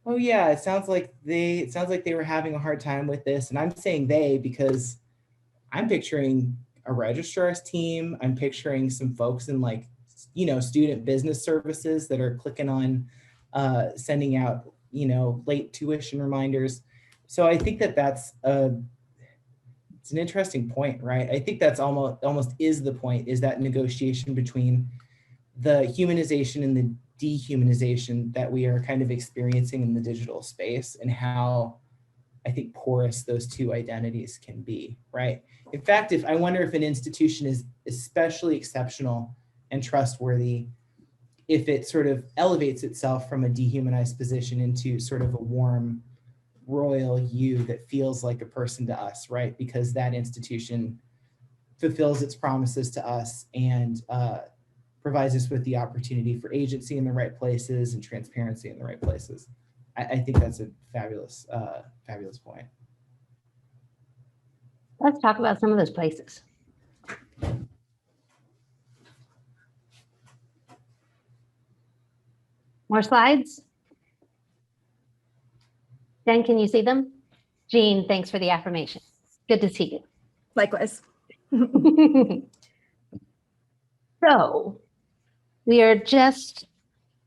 [SPEAKER 3] oh yeah, it sounds like they were having a hard time with this. And I'm saying they because I'm picturing a registrar's team. I'm picturing some folks in, like, you know, student business services that are clicking on sending out, you know, late tuition reminders. So I think that that's it's an interesting point, right? I think that's almost is the point, is that negotiation between the humanization and the dehumanization that we are kind of experiencing in the digital space, and how I think porous those two identities can be, right? In fact, I wonder if an institution is especially exceptional and trustworthy if it sort of elevates itself from a dehumanized position into sort of a warm, royal you that feels like a person to us, right? Because that institution fulfills its promises to us and provides us with the opportunity for agency in the right places and transparency in the right places. I think that's a fabulous, fabulous point.
[SPEAKER 2] Let's talk about some of those places. More slides? Jen, can you see them? Jean, thanks for the affirmation. Good to see you.
[SPEAKER 5] Likewise.
[SPEAKER 2] So we are just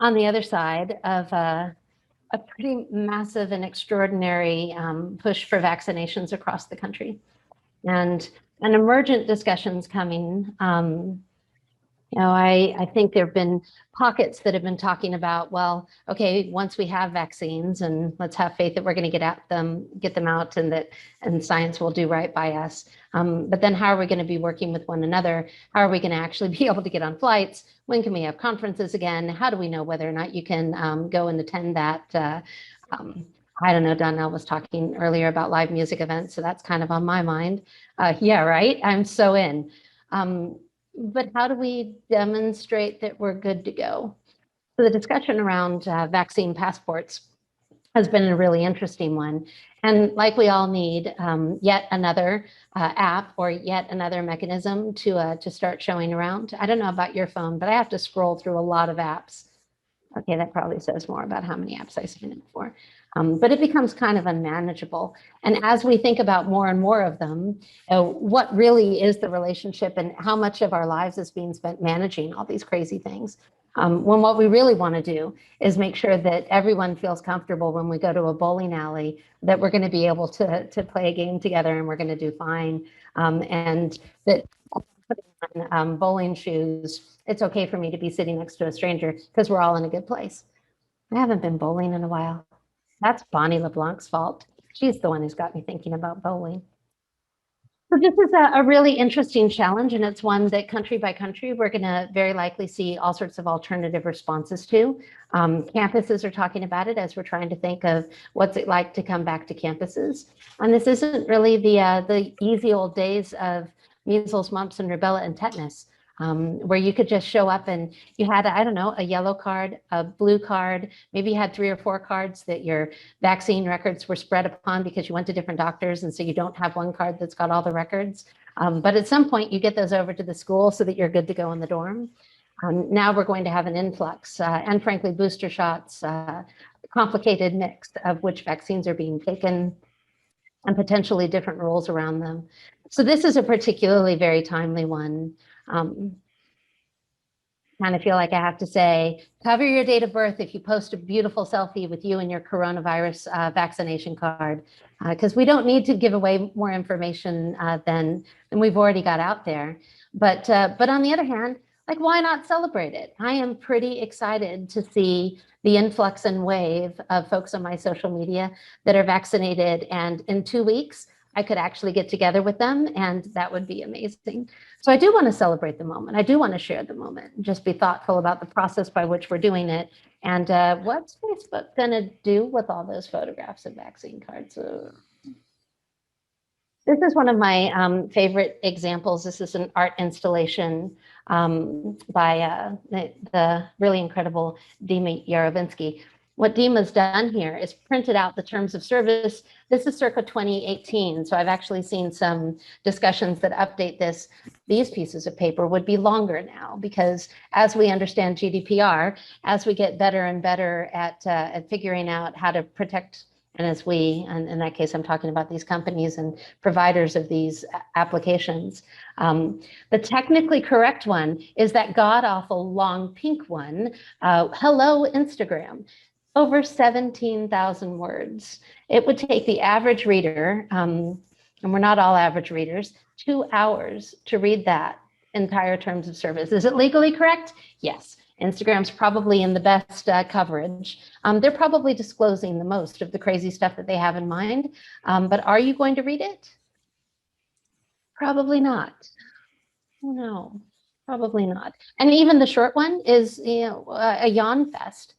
[SPEAKER 2] on the other side of a pretty massive and extraordinary push for vaccinations across the country. And an emergent discussions coming. I think there have been pockets that have been talking about, well, okay, once we have vaccines, and let's have faith that we're going to get them out, and science will do right by us. But then how are we going to be working with one another? How are we going to actually be able to get on flights? When can we have conferences again? How do we know whether or not you can go and attend that? I don't know, Donna was talking earlier about live music events, so that's kind of on my mind. Yeah, right, I'm so in. But how do we demonstrate that we're good to go? So the discussion around vaccine passports has been a really interesting one. And like we all need yet another app or yet another mechanism to start showing around. I don't know about your phone, but I have to scroll through a lot of apps. Okay, that probably says more about how many apps I sign up for. But it becomes kind of unmanageable. And as we think about more and more of them, what really is the relationship and how much of our lives is being spent managing all these crazy things? When what we really want to do is make sure that everyone feels comfortable when we go to a bowling alley, that we're going to be able to play a game together and we're going to do fine. And that putting on bowling shoes, it's okay for me to be sitting next to a stranger because we're all in a good place. I haven't been bowling in a while. That's Bonnie LeBlanc's fault. She's the one who's got me thinking about bowling. So this is a really interesting challenge, and it's one that country by country, we're going to very likely see all sorts of alternative responses to. Campuses are talking about it as we're trying to think of what's it like to come back to campuses. And this isn't really the easy old days of measles, mumps, and rubella and tetanus. Where you could just show up and you had, I don't know, a yellow card, a blue card, maybe you had 3 or 4 cards that your vaccine records were spread upon because you went to different doctors, and so you don't have one card that's got all the records. But at some point you get those over to the school so that you're good to go in the dorm. Now we're going to have an influx and frankly booster shots, complicated mix of which vaccines are being taken and potentially different rules around them. So this is a particularly very timely one. Kind of feel like I have to say, cover your date of birth if you post a beautiful selfie with you and your coronavirus vaccination card, because we don't need to give away more information than we've already got out there. But on the other hand, like, why not celebrate it? I am pretty excited to see the influx and wave of folks on my social media that are vaccinated, and in 2 weeks, I could actually get together with them, and that would be amazing. So I do want to celebrate the moment. I do want to share the moment and just be thoughtful about the process by which we're doing it. And what's Facebook going to do with all those photographs of vaccine cards? This is one of my favorite examples. This is an art installation by the really incredible Dima Yarovinsky. What Dima's done here is printed out the terms of service. This is circa 2018. So I've actually seen some discussions that update this. These pieces of paper would be longer now, because as we understand GDPR, as we get better and better at figuring out how to protect, and as we, and in that case, I'm talking about these companies and providers of these applications. The technically correct one is that god-awful long pink one, hello Instagram. Over 17,000 words. It would take the average reader, and we're not all average readers, 2 hours to read that entire terms of service. Is it legally correct? Yes. Instagram's probably in the best coverage. They're probably disclosing the most of the crazy stuff that they have in mind. But are you going to read it? Probably not. No. Probably not. And even the short one is, a yawn fest.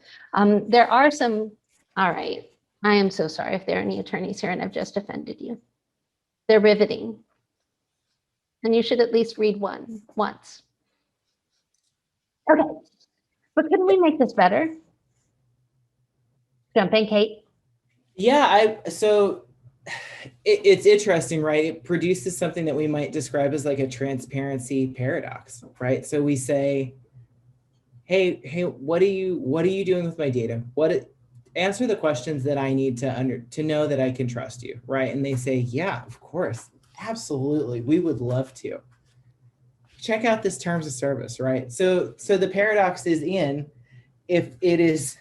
[SPEAKER 2] There are some, all right, I am so sorry if there are any attorneys here and I've just offended you. They're riveting. And you should at least read one once. Okay, but couldn't we make this better? Jump in, Kate.
[SPEAKER 3] Yeah, it's interesting, right? It produces something that we might describe as like a transparency paradox, right? So we say, hey, what are you doing with my data? Answer the questions that I need to know that I can trust you, right? And they say, yeah, of course, absolutely, we would love to. Check out this terms of service, right? So the paradox is if it is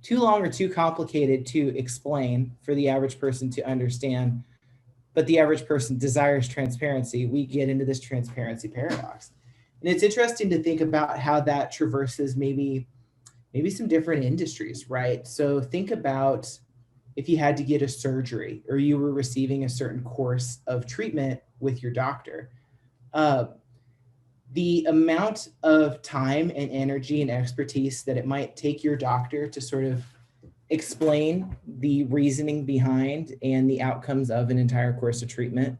[SPEAKER 3] too long or too complicated to explain for the average person to understand, but the average person desires transparency, we get into this transparency paradox. And it's interesting to think about how that traverses maybe some different industries, right? So think about if you had to get a surgery or you were receiving a certain course of treatment with your doctor. The amount of time and energy and expertise that it might take your doctor to sort of explain the reasoning behind and the outcomes of an entire course of treatment,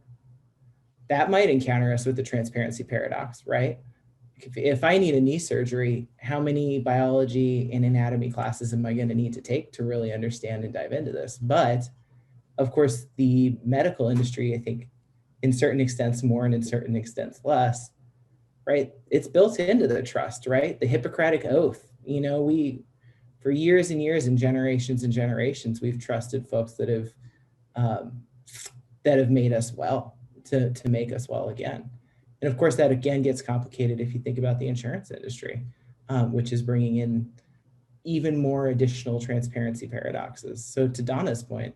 [SPEAKER 3] that might encounter us with the transparency paradox, right? If I need a knee surgery, how many biology and anatomy classes am I going to need to take to really understand and dive into this? But of course, the medical industry, I think in certain extents more and in certain extents less, right? It's built into the trust, right? The Hippocratic Oath, for years and years and generations, we've trusted folks that have made us well to make us well again. And of course, that again gets complicated if you think about the insurance industry, which is bringing in even more additional transparency paradoxes. So to Donna's point,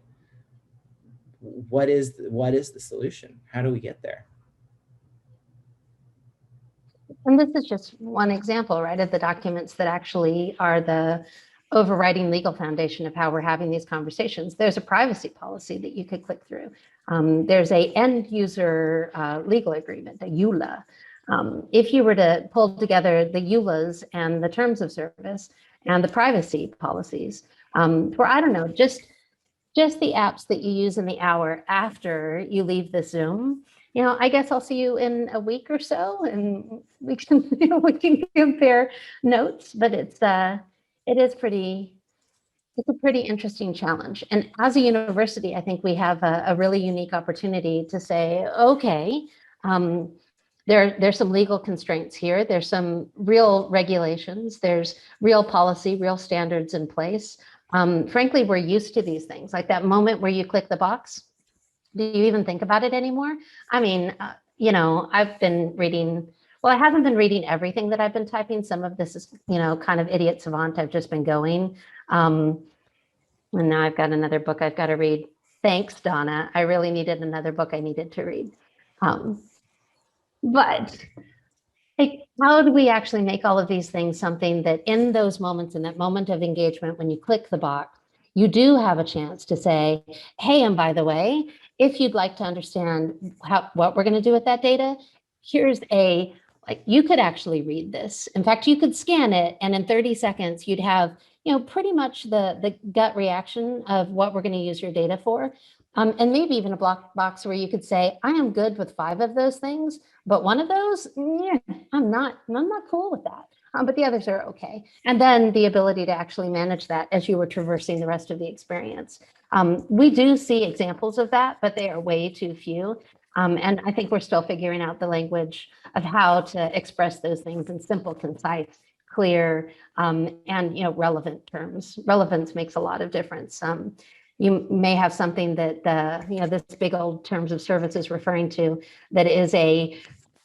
[SPEAKER 3] what is the solution? How do we get there?
[SPEAKER 2] And this is just one example, right, of the documents that actually are the overriding legal foundation of how we're having these conversations. There's a privacy policy that you could click through. There's a end user legal agreement, a EULA. If you were to pull together the EULAs and the terms of service and the privacy policies, for, I don't know, just the apps that you use in the hour after you leave the Zoom, I guess I'll see you in a week or so and we can, we can compare notes, but it's a pretty interesting challenge. And as a university, I think we have a really unique opportunity to say, okay, there's some legal constraints here. There's some real regulations. There's real policy, real standards in place. Frankly, we're used to these things. Like that moment where you click the box, do you even think about it anymore? I mean, I've been reading, well, I haven't been reading everything that I've been typing. Some of this is, kind of idiot savant. I've just been going. And now I've got another book I've got to read. Thanks, Donna. I really needed another book I needed to read. But like, how do we actually make all of these things something that in those moments, in that moment of engagement, when you click the box, you do have a chance to say, hey, and by the way, if you'd like to understand what we're going to do with that data, here's you could actually read this. In fact, you could scan it, and in 30 seconds, you'd have, pretty much the gut reaction of what we're going to use your data for. And maybe even a block box where you could say, I am good with 5 of those things, but one of those, I'm not cool with that. But the others are okay. And then the ability to actually manage that as you were traversing the rest of the experience. We do see examples of that, but they are way too few. And I think we're still figuring out the language of how to express those things in simple, concise, clear, and relevant terms. Relevance makes a lot of difference. You may have something that this big old terms of service is referring to that is a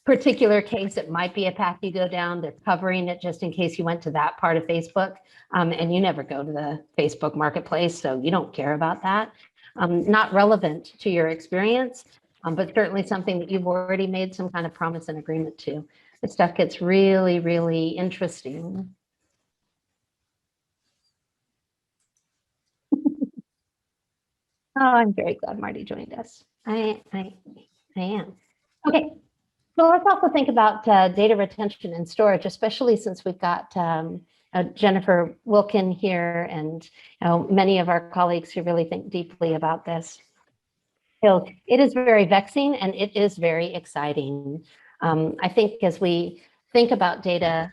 [SPEAKER 2] particular case. It might be a path you go down. They're covering it just in case you went to that part of Facebook, and you never go to the Facebook marketplace, so you don't care about that. Not relevant to your experience, but certainly something that you've already made some kind of promise and agreement to. This stuff gets really, really interesting. Oh, I'm very glad Marty joined us. I am. Okay, so let's also think about data retention and storage, especially since we've got Jennifer Wilkin here and many of our colleagues who really think deeply about this. So it is very vexing and it is very exciting. I think as we think about data,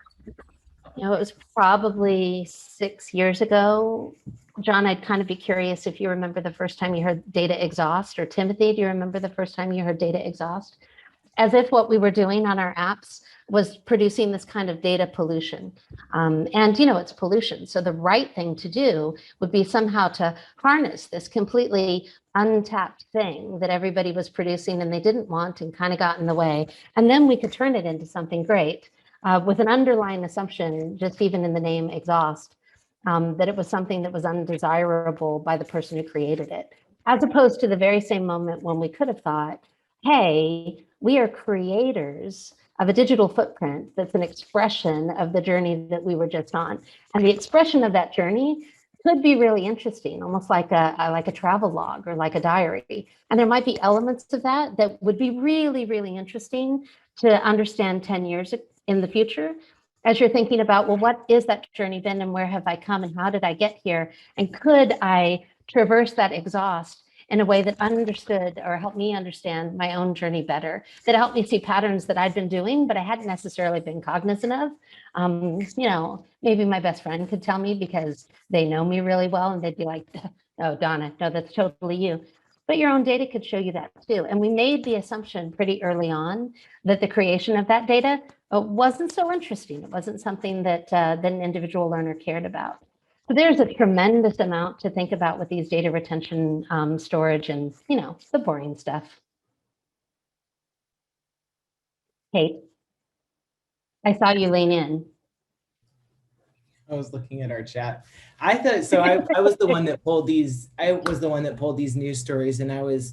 [SPEAKER 2] it was probably 6 years ago John, I'd kind of be curious if you remember the first time you heard data exhaust, or Timothy, do you remember the first time you heard data exhaust? As if what we were doing on our apps was producing this kind of data pollution. And it's pollution. So the right thing to do would be somehow to harness this completely untapped thing that everybody was producing and they didn't want and kind of got in the way. And then we could turn it into something great with an underlying assumption, just even in the name exhaust, that it was something that was undesirable by the person who created it, as opposed to the very same moment when we could have thought, hey, we are creators of a digital footprint that's an expression of the journey that we were just on. And the expression of that journey could be really interesting, almost like a travel log or like a diary. And there might be elements of that that would be really, really interesting to understand 10 years in the future, as you're thinking about, well, what is that journey been and where have I come and how did I get here? And could I traverse that exhaust in a way that understood or helped me understand my own journey better, that helped me see patterns that I'd been doing, but I hadn't necessarily been cognizant of. Maybe my best friend could tell me because they know me really well and they'd be like, oh, Donna, no, that's totally you. But your own data could show you that too. And we made the assumption pretty early on that the creation of that data wasn't so interesting. It wasn't something that an individual learner cared about. So there's a tremendous amount to think about with these data retention, storage, and the boring stuff. Kate, I saw you lean in.
[SPEAKER 3] I was looking at our chat. I thought so. I was the one that pulled these. I was the one that pulled these news stories, and I was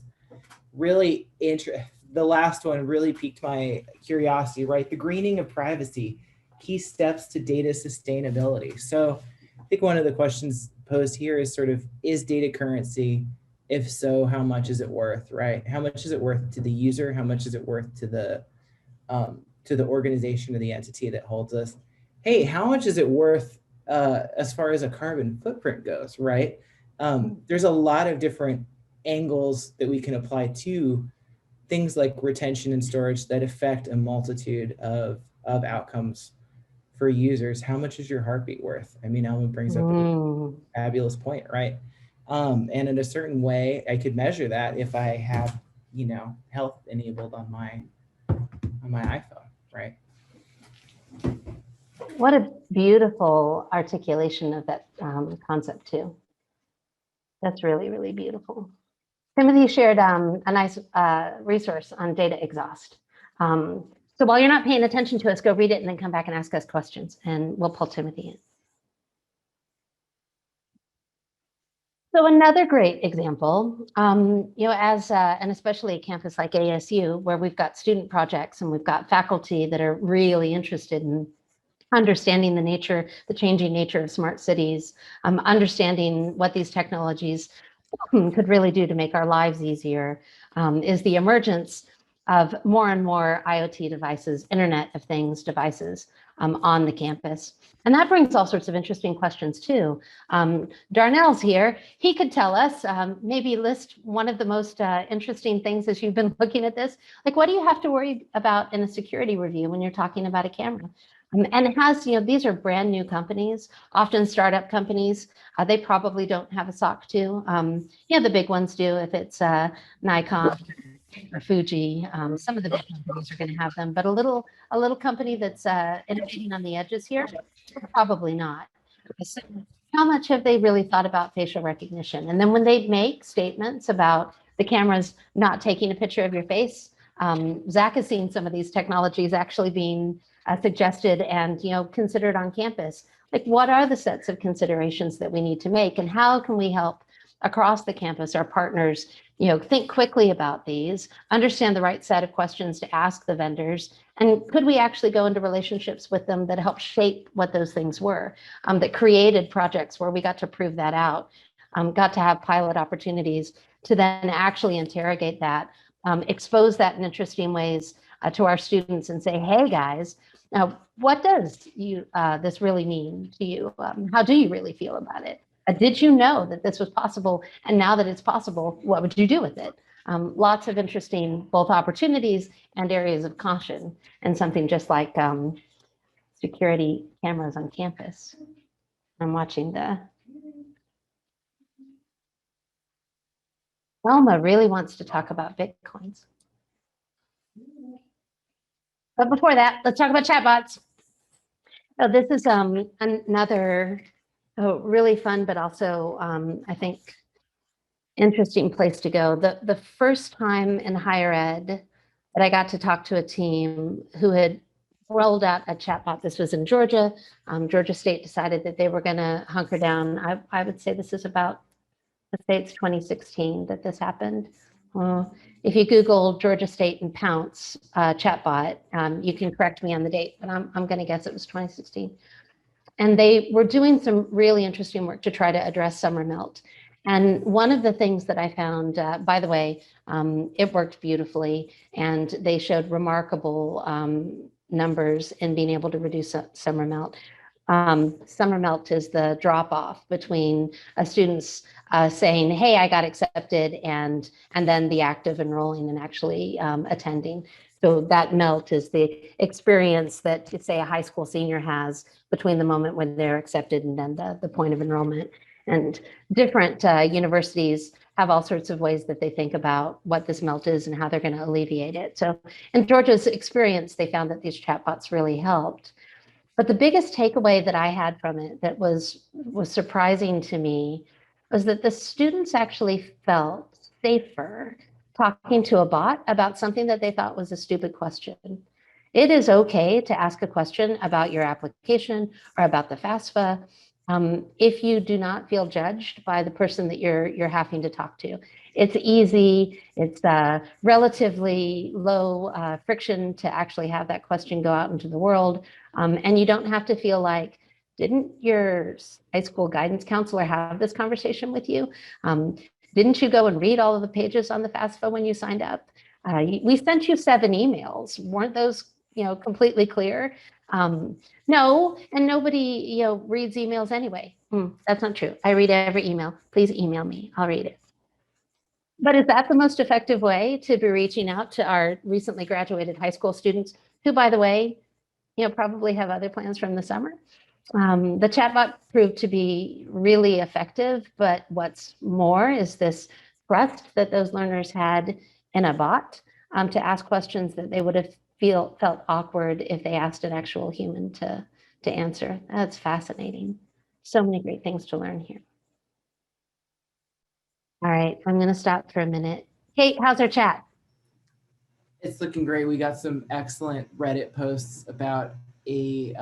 [SPEAKER 3] really interested. The last one really piqued my curiosity. Right, the greening of privacy, key steps to data sustainability. So I think one of the questions posed here is sort of, is data currency? If so, how much is it worth? Right? How much is it worth to the user? How much is it worth to the organization or the entity that holds us? Hey, how much is it worth as far as a carbon footprint goes, right? There's a lot of different angles that we can apply to things like retention and storage that affect a multitude of outcomes for users. How much is your heartbeat worth? I mean, Alma brings up a fabulous point, right? And in a certain way, I could measure that if I have, health enabled on my iPhone, right?
[SPEAKER 2] What a beautiful articulation of that concept too. That's really, really beautiful. Timothy shared a nice resource on data exhaust. So while you're not paying attention to us, go read it and then come back and ask us questions and we'll pull Timothy in. So another great example, as and especially a campus like ASU, where we've got student projects and we've got faculty that are really interested in understanding the changing nature of smart cities, understanding what these technologies could really do to make our lives easier, is the emergence of more and more IoT devices, Internet of Things devices on the campus. And that brings all sorts of interesting questions too. Darnell's here. He could tell us, maybe list one of the most interesting things as you've been looking at this. Like, what do you have to worry about in a security review when you're talking about a camera? And it has, these are brand new companies, often startup companies. They probably don't have a SOC 2. The big ones do, if it's Nikon or Fuji. Some of the big companies are going to have them, but a little company that's innovating on the edges here, probably not. So how much have they really thought about facial recognition? And then when they make statements about the cameras not taking a picture of your face, Zach has seen some of these technologies actually being suggested and considered on campus. Like, what are the sets of considerations that we need to make, and how can we help across the campus, our partners, think quickly about these, understand the right set of questions to ask the vendors, and could we actually go into relationships with them that help shape what those things were, that created projects where we got to prove that out, got to have pilot opportunities to then actually interrogate that, expose that in interesting ways to our students and say, hey guys, now what does this really mean to you? How do you really feel about it? Did you know that this was possible? And now that it's possible, what would you do with it? Lots of interesting both opportunities and areas of caution, and something just like security cameras on campus. I'm watching the Elma really wants to talk about Bitcoins. But before that, let's talk about chatbots. So this is another really fun, but also I think interesting place to go. The first time in higher ed that I got to talk to a team who had rolled out a chatbot. This was in Georgia. Georgia State decided that they were going to hunker down. I would say this is about, let's say it's 2016 that this happened. If you Google Georgia State and Pounce chatbot, you can correct me on the date, but I'm going to guess it was 2016. And they were doing some really interesting work to try to address summer melt. And one of the things that I found, by the way, it worked beautifully, and they showed remarkable numbers in being able to reduce summer melt. Summer melt is the drop off between a student's saying, hey, I got accepted, and then the act of enrolling and actually attending. So that melt is the experience that, say, a high school senior has between the moment when they're accepted and then the point of enrollment. And different universities have all sorts of ways that they think about what this melt is and how they're going to alleviate it. So in Georgia's experience, they found that these chatbots really helped. But the biggest takeaway that I had from it that was surprising to me was that the students actually felt safer talking to a bot about something that they thought was a stupid question. It is okay to ask a question about your application or about the FAFSA if you do not feel judged by the person that you're having to talk to. It's easy, it's relatively low friction to actually have that question go out into the world. And you don't have to feel like, didn't your high school guidance counselor have this conversation with you? Didn't you go and read all of the pages on the FAFSA when you signed up? We sent you 7 emails. Weren't those completely clear? No, and nobody reads emails anyway. That's not true. I read every email. Please email me. I'll read it. But is that the most effective way to be reaching out to our recently graduated high school students who, by the way, probably have other plans from the summer? The chatbot proved to be really effective, but what's more is this trust that those learners had in a bot to ask questions that they would have felt awkward if they asked an actual human to answer. That's fascinating. So many great things to learn here. All right, I'm going to stop for a minute. Kate, how's our chat?
[SPEAKER 3] It's looking great. We got some excellent Reddit posts about a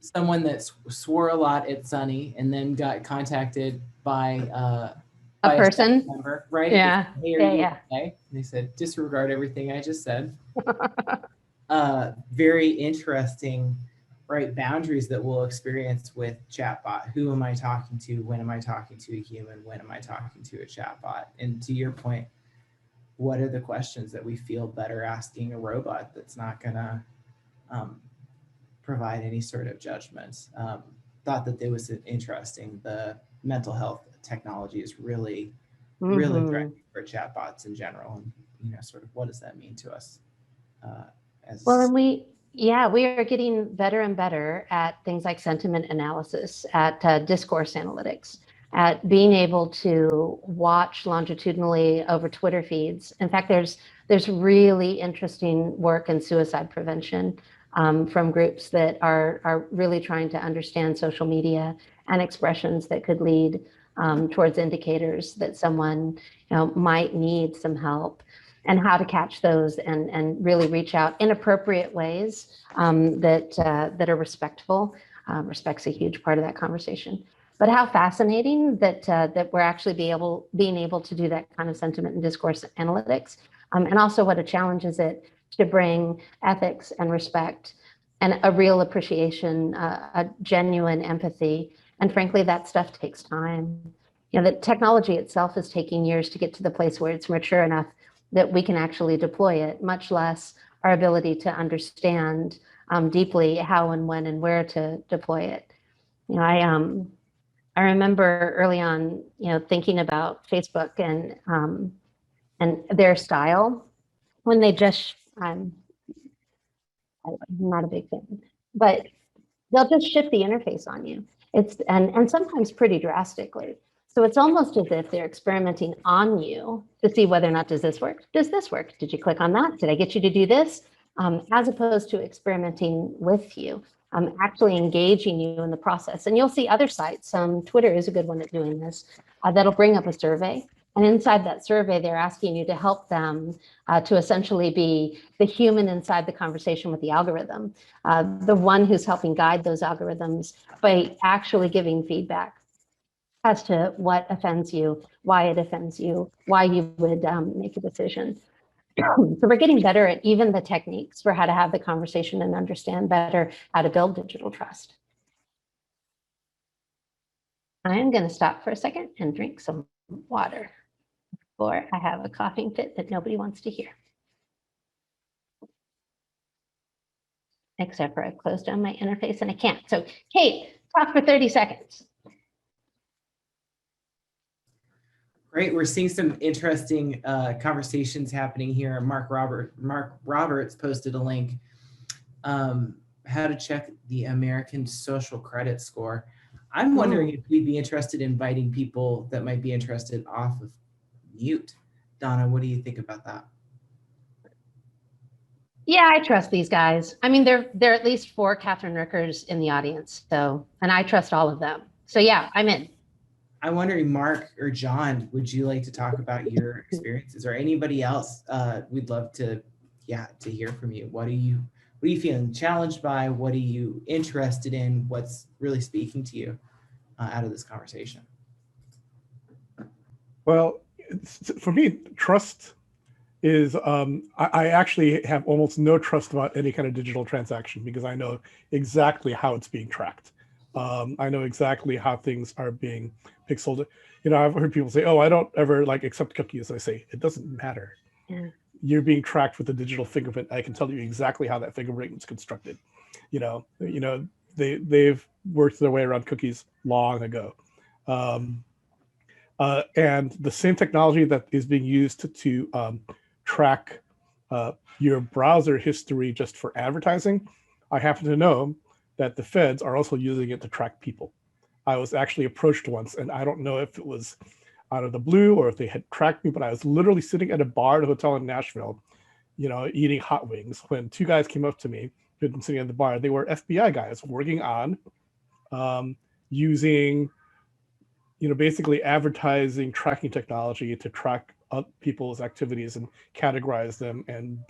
[SPEAKER 3] someone that swore a lot at Sunny and then got contacted by
[SPEAKER 2] a person
[SPEAKER 3] member, right?
[SPEAKER 2] Yeah.
[SPEAKER 3] Said, hey, okay? And they said, disregard everything I just said. Very interesting, right? Boundaries that we'll experience with chatbot. Who am I talking to? When am I talking to a human? When am I talking to a chatbot? And to your point, what are the questions that we feel better asking a robot that's not gonna provide any sort of judgment? Thought that there was interesting. The mental health technology is really threatening for chatbots in general, and sort of what does that mean to us?
[SPEAKER 2] And we are getting better and better at things like sentiment analysis, at discourse analytics, at being able to watch longitudinally over Twitter feeds. In fact, there's really interesting work in suicide prevention from groups that are really trying to understand social media and expressions that could lead towards indicators that someone might need some help, and how to catch those and really reach out in appropriate ways that are respectful. Respect's a huge part of that conversation. But how fascinating that we're actually being able to do that kind of sentiment and discourse analytics, and also what a challenge is it to bring ethics and respect and a real appreciation, a genuine empathy. And frankly, that stuff takes time. The technology itself is taking years to get to the place where it's mature enough that we can actually deploy it, much less our ability to understand deeply how and when and where to deploy it. I remember early on, thinking about Facebook and their style when they just, I'm not a big fan, but they'll just shift the interface on you. And sometimes pretty drastically. So it's almost as if they're experimenting on you to see whether or not, does this work? Does this work? Did you click on that? Did I get you to do this? As opposed to experimenting with you, actually engaging you in the process. And you'll see other sites, Twitter is a good one at doing this, that'll bring up a survey. And inside that survey, they're asking you to help them to essentially be the human inside the conversation with the algorithm, the one who's helping guide those algorithms by actually giving feedback as to what offends you, why it offends you, why you would make a decision. So we're getting better at even the techniques for how to have the conversation and understand better how to build digital trust. I'm going to stop for a second and drink some water before I have a coughing fit that nobody wants to hear. Except for I've closed down my interface and I can't. So Kate, talk for 30 seconds.
[SPEAKER 3] Great, we're seeing some interesting conversations happening here. Mark Roberts posted a link, how to check the American Social Credit Score. I'm wondering if we'd be interested in inviting people that might be interested off of mute. Donna, what do you think about that?
[SPEAKER 2] Yeah, I trust these guys. I mean, there are at least 4 Catherine Rickers in the audience, so, and I trust all of them. So yeah, I'm in. I'm
[SPEAKER 3] wondering, Mark or John, would you like to talk about your experiences, or anybody else? We'd love to hear from you. What are you feeling challenged by? What are you interested in? What's really speaking to you out of this conversation?
[SPEAKER 5] Well, for me, trust is, I actually have almost no trust about any kind of digital transaction because I know exactly how it's being tracked. I know exactly how things are being pixeled. You know, I've heard people say, oh, I don't ever like accept cookies. I say, it doesn't matter. Yeah. You're being tracked with a digital fingerprint. I can tell you exactly how that fingerprint is constructed. You know, they've worked their way around cookies long ago. And the same technology that is being used to track your browser history just for advertising, I happen to know that the feds are also using it to track people. I was actually approached once, and I don't know if it was out of the blue or if they had tracked me, but I was literally sitting at a bar at a hotel in Nashville, you know, eating hot wings when 2 guys came up to me who had been sitting at the bar. They were FBI guys working on using, you know, basically advertising tracking technology to track people's activities and categorize them and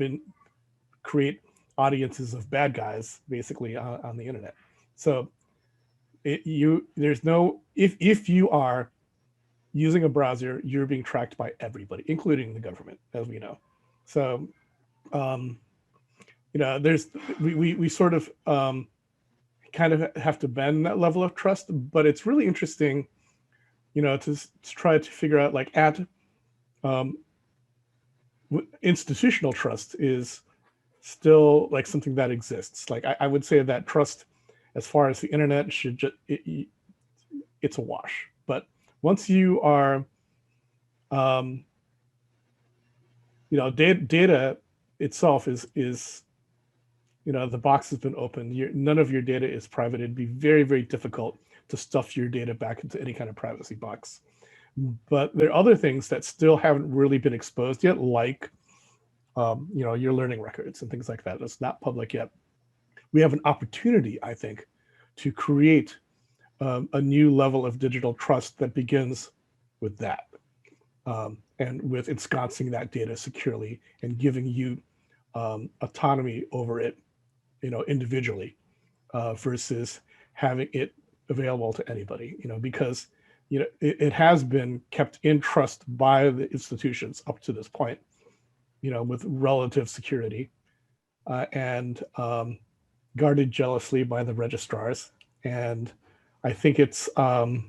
[SPEAKER 5] create audiences of bad guys basically on the internet. So there's no, if you are using a browser, you're being tracked by everybody, including the government, as we know. So, you know, we sort of kind of have to bend that level of trust, but it's really interesting, you know, to try to figure out, like, institutional trust is still like something that exists. Like I would say that trust, as far as the internet, should just it's a wash. But once you are, you know, data itself is you know, the box has been opened. None of your data is private. It'd be very, very difficult to stuff your data back into any kind of privacy box. But there are other things that still haven't really been exposed yet, like you know, your learning records and things like that. That's not public yet. We have an opportunity, I think, to create a new level of digital trust that begins with that, and with ensconcing that data securely and giving you autonomy over it, you know, individually, versus having it available to anybody, you know, because, you know, it has been kept in trust by the institutions up to this point, you know, with relative security, and guarded jealously by the registrars. And I think it's, you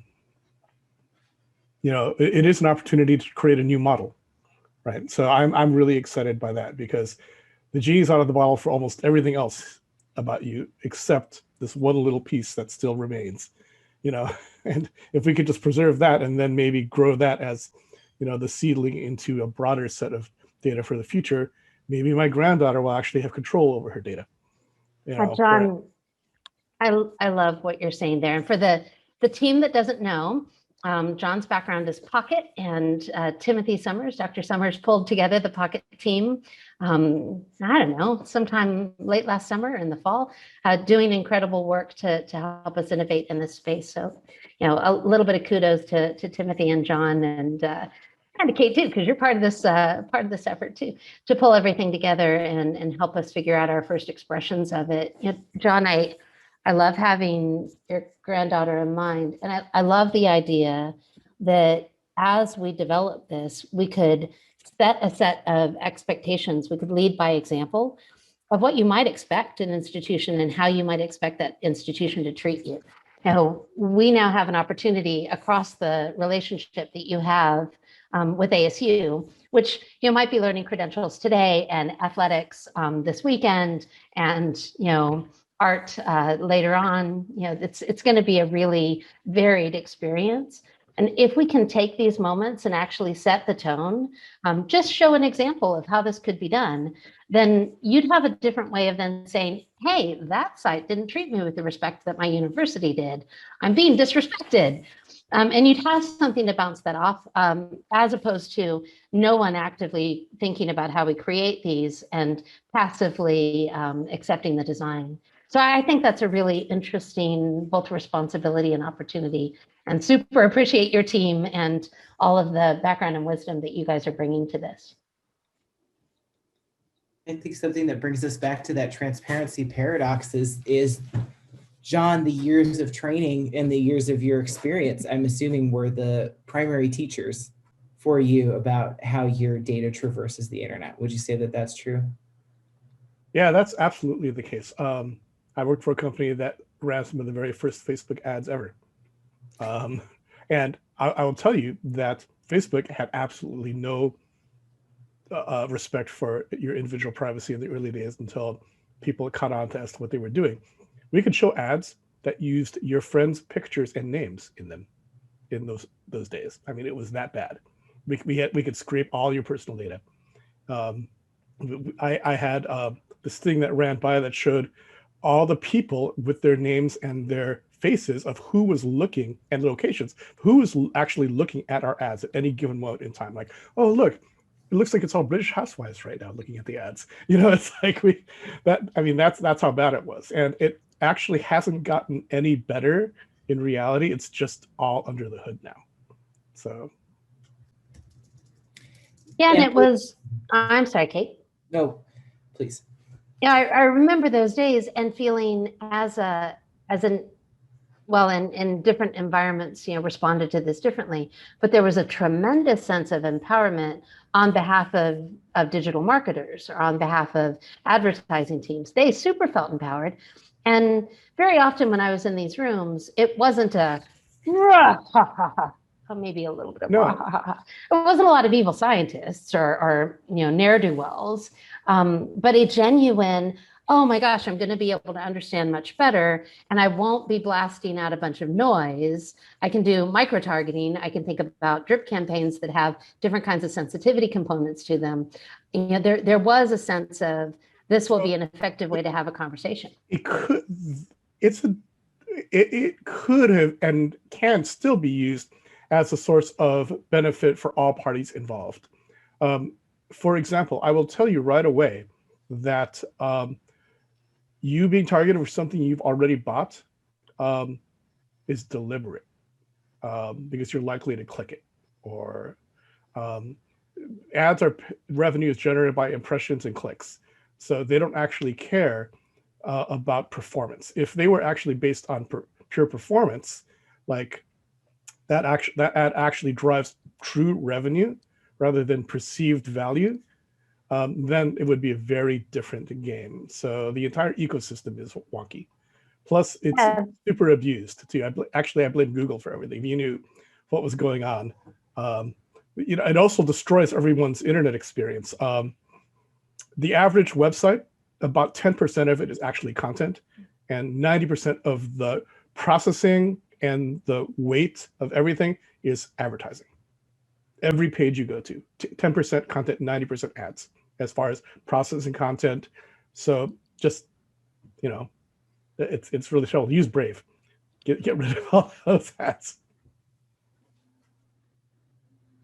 [SPEAKER 5] know, it is an opportunity to create a new model, right? So I'm really excited by that, because the genie's out of the bottle for almost everything else about you, except this one little piece that still remains, you know. And if we could just preserve that and then maybe grow that as, you know, the seedling into a broader set of data for the future, maybe my granddaughter will actually have control over her data. You know,
[SPEAKER 2] John, I love what you're saying there. And for the team that doesn't know, John's background is Pocket, and Timothy Summers, Dr. Summers, pulled together the Pocket team, I don't know, sometime late last summer in the fall, doing incredible work to help us innovate in this space. So, you know, a little bit of kudos to Timothy and John, and kind of Kate too, because you're part of this effort too, to pull everything together and help us figure out our first expressions of it. You know, John, I love having your granddaughter in mind. And I love the idea that as we develop this, we could set a set of expectations. We could lead by example of what you might expect an institution and how you might expect that institution to treat you. Now, we now have an opportunity across the relationship that you have with ASU, which you know might be learning credentials today and athletics this weekend, and you know art later on. You know, it's going to be a really varied experience. And if we can take these moments and actually set the tone, just show an example of how this could be done, then you'd have a different way of then saying, hey, that site didn't treat me with the respect that my university did. I'm being disrespected. And you'd have something to bounce that off, as opposed to no one actively thinking about how we create these and passively accepting the design. So I think that's a really interesting both responsibility and opportunity, and super appreciate your team and all of the background and wisdom that you guys are bringing to this.
[SPEAKER 3] I think something that brings us back to that transparency paradox is John, the years of training and the years of your experience, I'm assuming, were the primary teachers for you about how your data traverses the internet. Would you say that that's true?
[SPEAKER 5] Yeah, that's absolutely the case. I worked for a company that ran some of the very first Facebook ads ever. And I will tell you that Facebook had absolutely no respect for your individual privacy in the early days until people caught on to as to what they were doing. We could show ads that used your friends' pictures and names in them in those days. I mean, it was that bad. We could scrape all your personal data. I had this thing that ran by that showed all the people with their names and their faces of who was looking, and locations, who was actually looking at our ads at any given moment in time. Like, oh, look, it looks like it's all British housewives right now looking at the ads. You know, it's like that's how bad it was. And it actually hasn't gotten any better in reality. It's just all under the hood now. So.
[SPEAKER 2] Yeah, and it was, I'm sorry, Kate.
[SPEAKER 3] No, please.
[SPEAKER 2] Yeah, I remember those days and feeling in different environments, you know, responded to this differently. But there was a tremendous sense of empowerment on behalf of digital marketers or on behalf of advertising teams. They super felt empowered. And very often when I was in these rooms, it wasn't a maybe a little bit of it wasn't a lot of evil scientists or you know ne'er-do-wells, but a genuine, oh my gosh, I'm going to be able to understand much better, and I won't be blasting out a bunch of noise. I can do micro-targeting. I can think about drip campaigns that have different kinds of sensitivity components to them. You know, there was a sense of this will be an effective way to have a conversation.
[SPEAKER 5] It could have and can still be used as a source of benefit for all parties involved. For example, I will tell you right away that you being targeted for something you've already bought is deliberate, because you're likely to click it. Or ads revenue is generated by impressions and clicks. So they don't actually care about performance. If they were actually based on pure performance, like that ad actually drives true revenue rather than perceived value, then it would be a very different game. So the entire ecosystem is wonky. Plus, it's super abused too. I blame Google for everything. If you knew what was going on, you know, it also destroys everyone's internet experience. The average website, about 10% of it is actually content, and 90% of the processing and the weight of everything is advertising. Every page you go to, 10% content, 90% ads, as far as processing content. So just, you know, it's really shallow. Use Brave. Get rid of all those ads.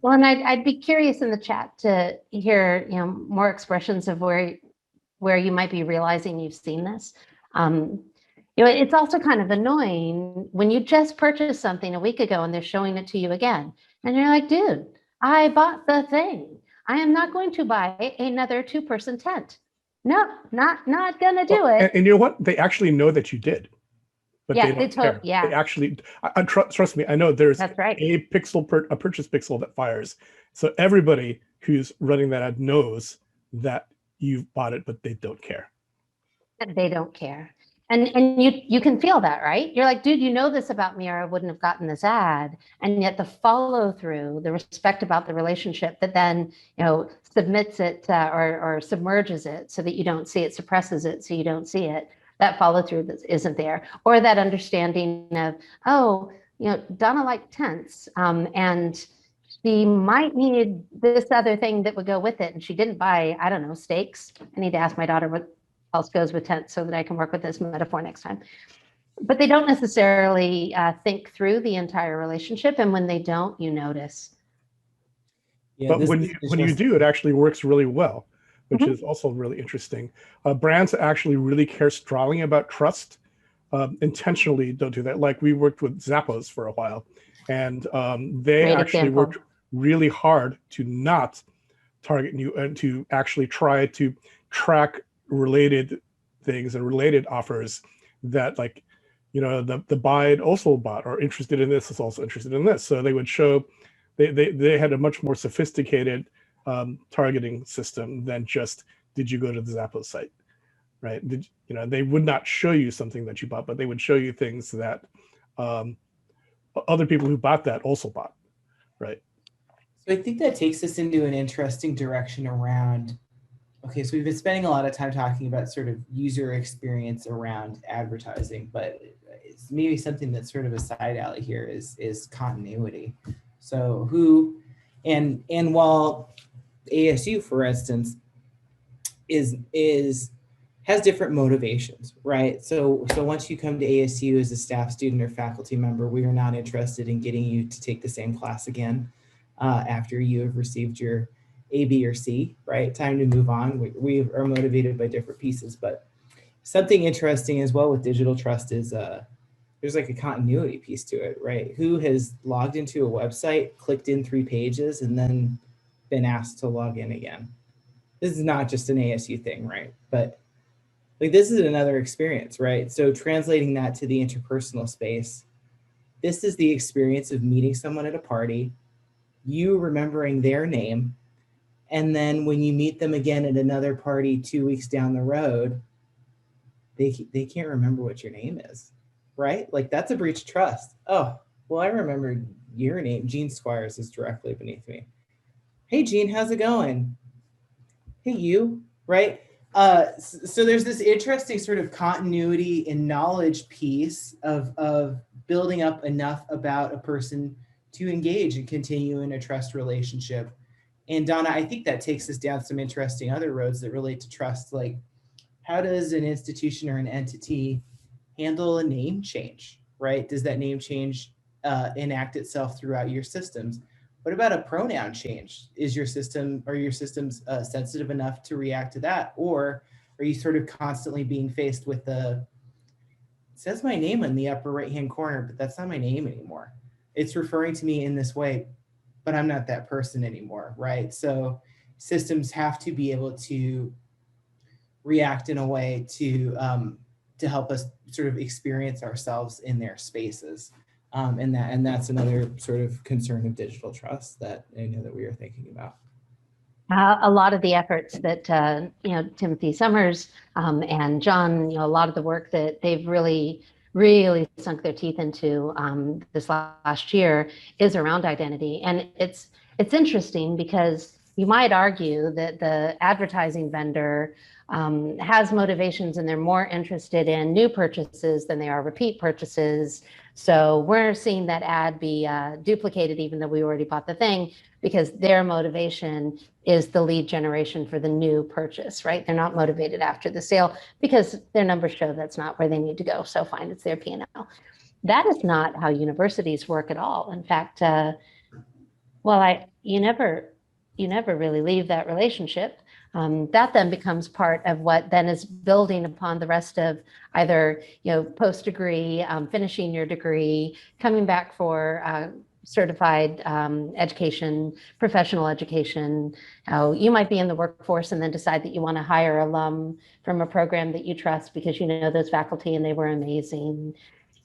[SPEAKER 2] Well, and I'd be curious in the chat to hear, more expressions of where you might be realizing you've seen this. It's also kind of annoying when you just purchased something a week ago and they're showing it to you again. And you're like, dude, I bought the thing. I am not going to buy another 2-person tent. No, not gonna do it.
[SPEAKER 5] And you know what? They actually know that you did, but
[SPEAKER 2] Yeah,
[SPEAKER 5] they don't care.
[SPEAKER 2] yeah.
[SPEAKER 5] They actually, trust me, I know there's
[SPEAKER 2] That's right.
[SPEAKER 5] a purchase pixel that fires. So everybody who's running that ad knows that you've bought it, but they don't care.
[SPEAKER 2] They don't care. And you can feel that, right? You're like, dude, you know this about me, or I wouldn't have gotten this ad. And yet the follow through, the respect about the relationship that then, submits it or submerges it so that you don't see it, suppresses it so you don't see it. That follow through that isn't there, or that understanding of, oh, Donna liked tents, and she might need this other thing that would go with it, and she didn't buy, I don't know, steaks. I need to ask my daughter what else goes with tents so that I can work with this metaphor next time. But they don't necessarily think through the entire relationship, and when they don't, you notice.
[SPEAKER 5] Yeah, but when you do, it actually works really well, which is also really interesting. Brands actually really care strongly about trust. Intentionally don't do that. Like we worked with Zappos for a while, and they
[SPEAKER 2] Great
[SPEAKER 5] actually
[SPEAKER 2] example.
[SPEAKER 5] worked really hard to not target you and to actually try to track related things and related offers that, like, the buy it also bought, or interested in this is also interested in this. So they would show they had a much more sophisticated targeting system than just, did you go to the Zappos site, right? They would not show you something that you bought, but they would show you things that other people who bought that also bought, right?
[SPEAKER 3] So I think that takes us into an interesting direction around, okay, so we've been spending a lot of time talking about sort of user experience around advertising, but it's maybe something that's sort of a side alley here is continuity. So and while ASU, for instance, has different motivations, right? So once you come to ASU as a staff student or faculty member, we are not interested in getting you to take the same class again after you have received your A, B, or C, right? Time to move on. We are motivated by different pieces, but something interesting as well with digital trust is there's like a continuity piece to it, right? Who has logged into a website, clicked in 3 pages, and then been asked to log in again? This is not just an ASU thing, right? But like, this is another experience, right? So translating that to the interpersonal space, this is the experience of meeting someone at a party, you remembering their name, and then when you meet them again at another party 2 weeks down the road, they can't remember what your name is, right? Like, that's a breach of trust. Oh, well, I remember your name. Gene Squires is directly beneath me. Hey, Gene, how's it going? Hey, you, right? So there's this interesting sort of continuity and knowledge piece of building up enough about a person to engage and continue in a trust relationship. And Donna, I think that takes us down some interesting other roads that relate to trust. Like, how does an institution or an entity handle a name change, right? Does that name change enact itself throughout your systems? What about a pronoun change? Is your system or your systems sensitive enough to react to that? Or are you sort of constantly being faced with it says my name in the upper right-hand corner, but that's not my name anymore. It's referring to me in this way, but I'm not that person anymore, right? So systems have to be able to react in a way to help us sort of experience ourselves in their spaces. And that's another sort of concern of digital trust that I know that we are thinking about.
[SPEAKER 2] A lot of the efforts that Timothy Summers and John, a lot of the work that they've really sunk their teeth into this last year is around identity. And it's interesting because you might argue that the advertising vendor has motivations and they're more interested in new purchases than they are repeat purchases. So we're seeing that ad be duplicated even though we already bought the thing, because their motivation is the lead generation for the new purchase, right? They're not motivated after the sale because their numbers show that's not where they need to go. So fine, it's their P&L. That is not how universities work at all. In fact, Well, you never really leave that relationship. That then becomes part of what then is building upon the rest of either, post-degree, finishing your degree, coming back for certified education, professional education. You might be in the workforce and then decide that you want to hire alum from a program that you trust because you know those faculty and they were amazing.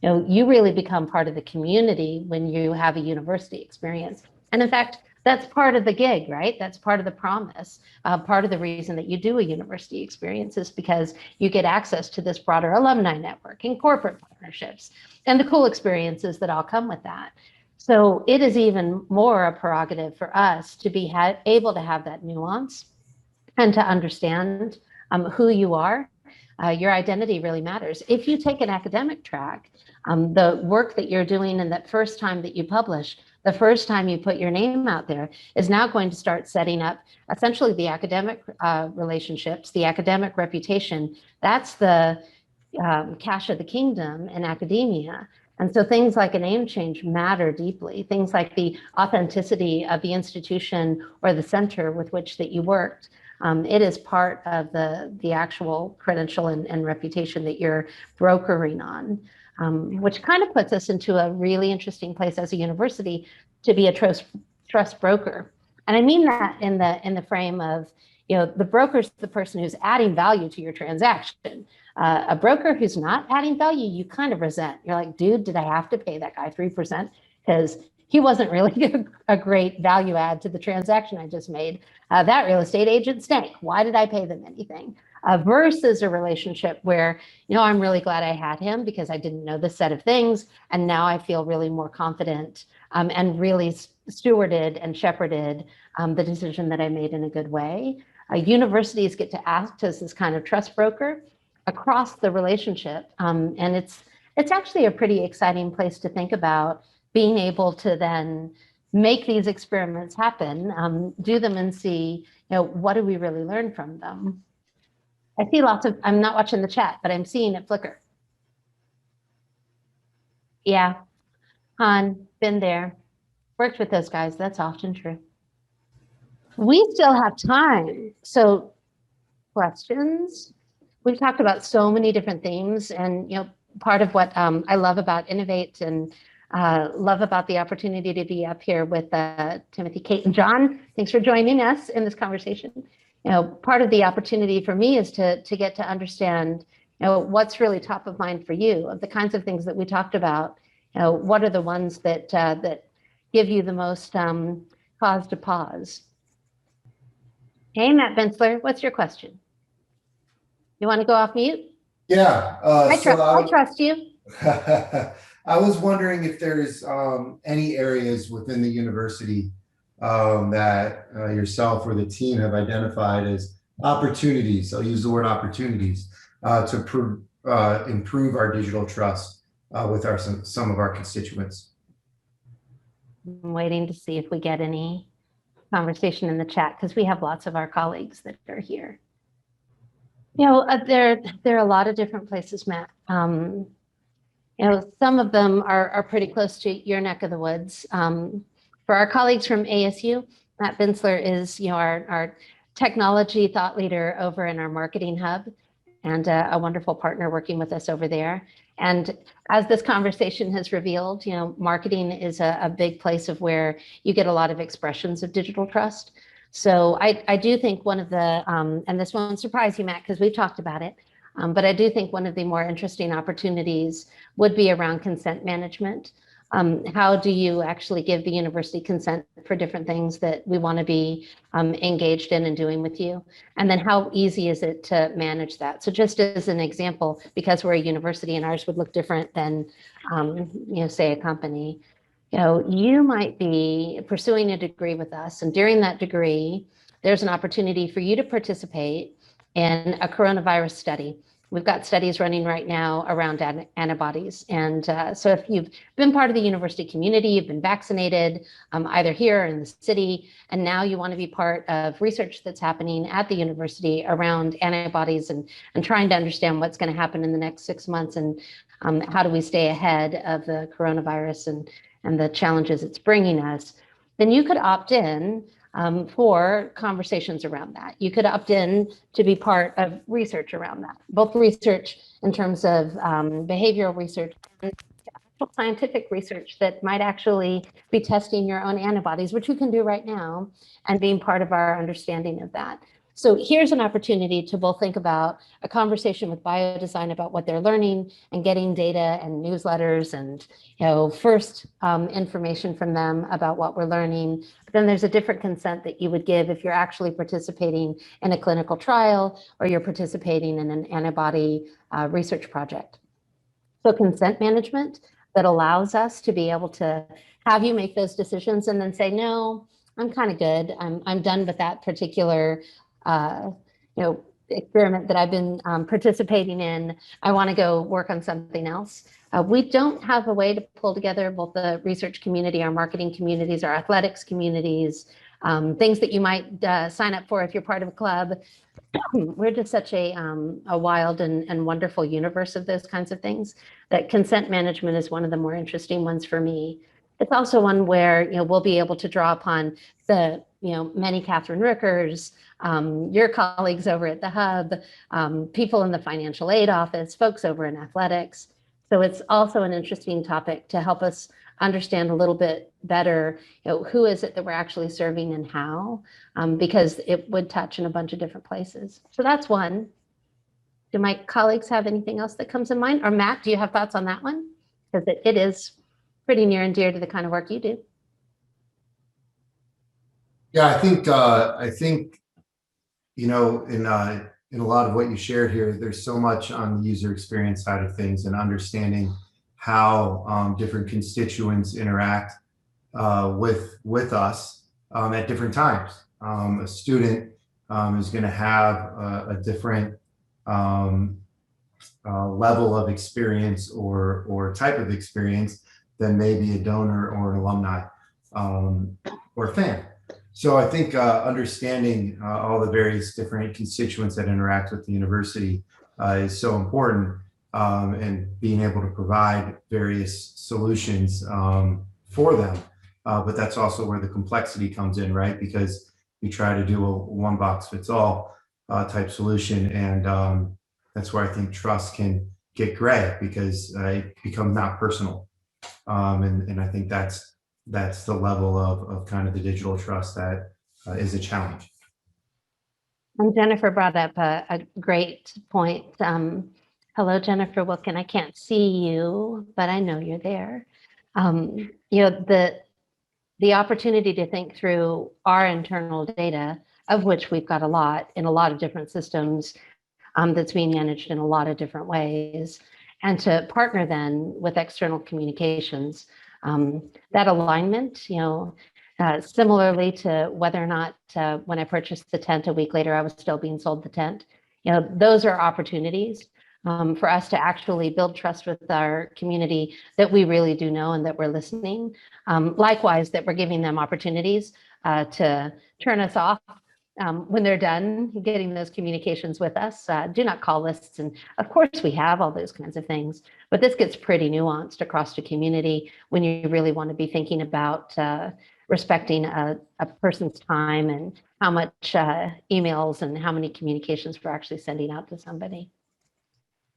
[SPEAKER 2] You really become part of the community when you have a university experience. And in fact, that's part of the gig, right? That's part of the promise. Part of the reason that you do a university experience is because you get access to this broader alumni network and corporate partnerships and the cool experiences that all come with that. So it is even more a prerogative for us to be able to have that nuance and to understand who you are. Your identity really matters. If you take an academic track, the work that you're doing and that first time that you publish, the first time you put your name out there is now going to start setting up essentially the academic relationships, the academic reputation. That's the cash of the kingdom in academia. And so things like a name change matter deeply. Things like the authenticity of the institution or the center with which that you worked. It is part of the actual credential and reputation that you're brokering on, which kind of puts us into a really interesting place as a university to be a trust broker. And I mean that in the frame of, the broker's the person who's adding value to your transaction. A broker who's not adding value, you kind of resent. You're like, dude, did I have to pay that guy 3%? Because he wasn't really a great value add to the transaction I just made. That real estate agent stank. Why did I pay them anything? Versus a relationship where, I'm really glad I had him because I didn't know this set of things. And now I feel really more confident and really stewarded and shepherded the decision that I made in a good way. Universities get to act as this kind of trust broker across the relationship. And it's actually a pretty exciting place to think about being able to then make these experiments happen, do them and see, what do we really learn from them? I see I'm not watching the chat, but I'm seeing it flicker. Yeah, Han, been there, worked with those guys. That's often true. We still have time. So questions? We've talked about so many different themes, and part of what I love about Innov8 and love about the opportunity to be up here with Timothy, Kate, and John. Thanks for joining us in this conversation. Part of the opportunity for me is to get to understand what's really top of mind for you, of the kinds of things that we talked about. What are the ones that give you the most cause to pause? Hey, Matt Bensler, what's your question? You want to go off mute?
[SPEAKER 6] Yeah.
[SPEAKER 2] I trust you.
[SPEAKER 6] I was wondering if there's any areas within the university that yourself or the team have identified as opportunities. I'll use the word opportunities to improve our digital trust with some of our constituents.
[SPEAKER 2] I'm waiting to see if we get any conversation in the chat because we have lots of our colleagues that are here. There are a lot of different places, Matt. Some of them are pretty close to your neck of the woods. For our colleagues from ASU, Matt Bensler is our technology thought leader over in our marketing hub and a wonderful partner working with us over there. And as this conversation has revealed, marketing is a big place of where you get a lot of expressions of digital trust. So I do think one of the, and this won't surprise you, Matt, because we've talked about it, but I do think one of the more interesting opportunities would be around consent management. How do you actually give the university consent for different things that we want to be engaged in and doing with you? And then how easy is it to manage that? So just as an example, because we're a university and ours would look different than, say a company, you might be pursuing a degree with us, and during that degree, there's an opportunity for you to participate in a coronavirus study. We've got studies running right now around antibodies. And so if you've been part of the university community, you've been vaccinated either here or in the city, and now you want to be part of research that's happening at the university around antibodies and trying to understand what's going to happen in the next 6 months and how do we stay ahead of the coronavirus and the challenges it's bringing us. then you could opt in for conversations around that. You could opt in to be part of research around that, both research in terms of behavioral research and actual scientific research that might actually be testing your own antibodies, which you can do right now, and being part of our understanding of that. So here's an opportunity to both think about a conversation with biodesign about what they're learning and getting data and newsletters and first information from them about what we're learning. But then there's a different consent that you would give if you're actually participating in a clinical trial or you're participating in an antibody research project. So consent management that allows us to be able to have you make those decisions and then say, no, I'm kind of good. I'm done with that particular experiment that I've been participating in. I want to go work on something else. We don't have a way to pull together both the research community, our marketing communities, our athletics communities, things that you might sign up for if you're part of a club. We're just such a wild and wonderful universe of those kinds of things that consent management is one of the more interesting ones for me. It's also one where we'll be able to draw upon the many Catherine Rickers, your colleagues over at the Hub, people in the financial aid office, folks over in athletics. So it's also an interesting topic to help us understand a little bit better, who is it that we're actually serving and how, because it would touch in a bunch of different places. So that's one. Do my colleagues have anything else that comes in mind? Or Matt, do you have thoughts on that one? Because it is pretty near and dear to the kind of work you do.
[SPEAKER 6] Yeah, I think in a lot of what you shared here, there's so much on the user experience side of things and understanding how different constituents interact with us at different times. A student is going to have a different level of experience or type of experience than maybe a donor or an alumni or fan. So I think understanding all the various different constituents that interact with the university is so important, and being able to provide various solutions for them. But that's also where the complexity comes in, right? Because we try to do a one box fits all type solution. And that's where I think trust can get gray because it becomes not personal. And I think that's the level of kind of the digital trust that is a challenge.
[SPEAKER 2] And Jennifer brought up a great point. Hello, Jennifer Wilkin. I can't see you, but I know you're there. The opportunity to think through our internal data, of which we've got a lot in a lot of different systems, that's being managed in a lot of different ways, and to partner then with external communications. That alignment, similarly to whether or not when I purchased the tent a week later, I was still being sold the tent. Those are opportunities for us to actually build trust with our community that we really do know and that we're listening. Likewise, that we're giving them opportunities to turn us off when they're done getting those communications with us. Do not call lists. And of course we have all those kinds of things, but this gets pretty nuanced across the community when you really want to be thinking about respecting a person's time and how much emails and how many communications we're actually sending out to somebody.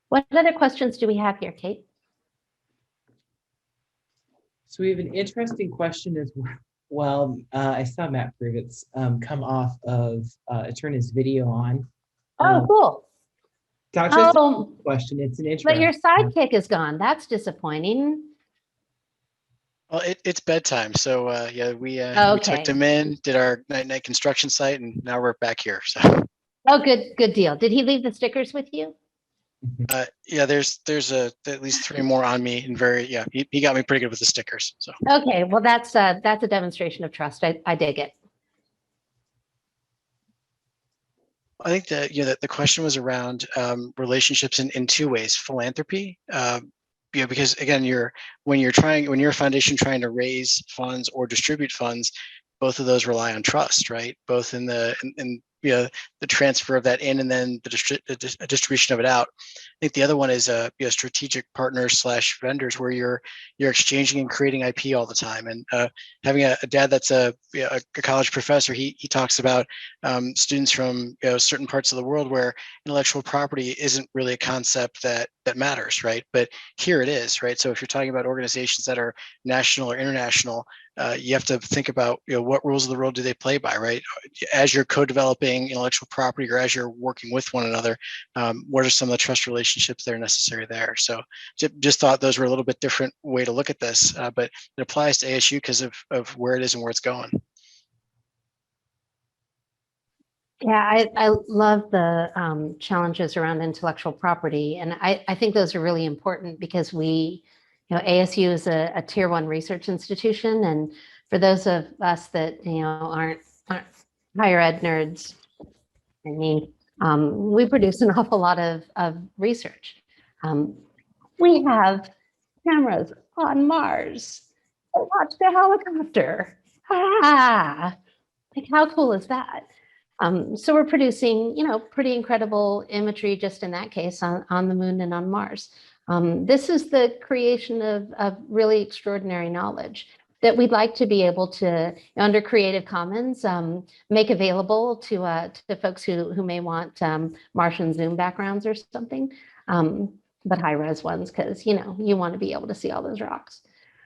[SPEAKER 2] What other questions do we have here, Kate?
[SPEAKER 3] So we have an interesting question as well. I saw Matt Privitz come off of turn his video on.
[SPEAKER 2] Oh, cool.
[SPEAKER 3] Not just a question, it's an interesting.
[SPEAKER 2] But your sidekick is gone. That's disappointing.
[SPEAKER 7] Well, it's bedtime, so yeah, we
[SPEAKER 2] Okay.
[SPEAKER 7] tucked him in, did our night construction site, and now we're back here. So.
[SPEAKER 2] Oh, good deal. Did he leave the stickers with you?
[SPEAKER 7] Yeah, there's at least 3 more on me, and he got me pretty good with the stickers. So.
[SPEAKER 2] Okay, well that's a demonstration of trust. I dig it.
[SPEAKER 7] I think that the question was around relationships in 2 ways: philanthropy. Because again, when you're a foundation trying to raise funds or distribute funds, both of those rely on trust, right? Both in the transfer of that in and then the distribution of it out. I think the other one is strategic partners / vendors where you're exchanging and creating IP all the time. And having a dad that's a college professor, he talks about students from certain parts of the world where intellectual property isn't really a concept that matters, right? But here it is, right? So if you're talking about organizations that are national or international, you have to think about what rules of the road do they play by, right? As you're co-developing intellectual property or as you're working with one another, what are some of the trust relationships that are necessary there? So just thought those were a little bit different way to look at this, but it applies to ASU because of where it is and where it's going.
[SPEAKER 2] Yeah, I love the challenges around intellectual property. And I think those are really important because ASU is a tier 1 research institution. And for those of us that, aren't higher ed nerds, I mean, we produce an awful lot of research. We have cameras on Mars that watch the helicopter. Like how cool is that? So we're producing, pretty incredible imagery just in that case on the moon and on Mars. This is the creation of really extraordinary knowledge that we'd like to be able to, under Creative Commons, make available to folks who may want Martian Zoom backgrounds or something, but high-res ones, because, you want to be able to see all those rocks.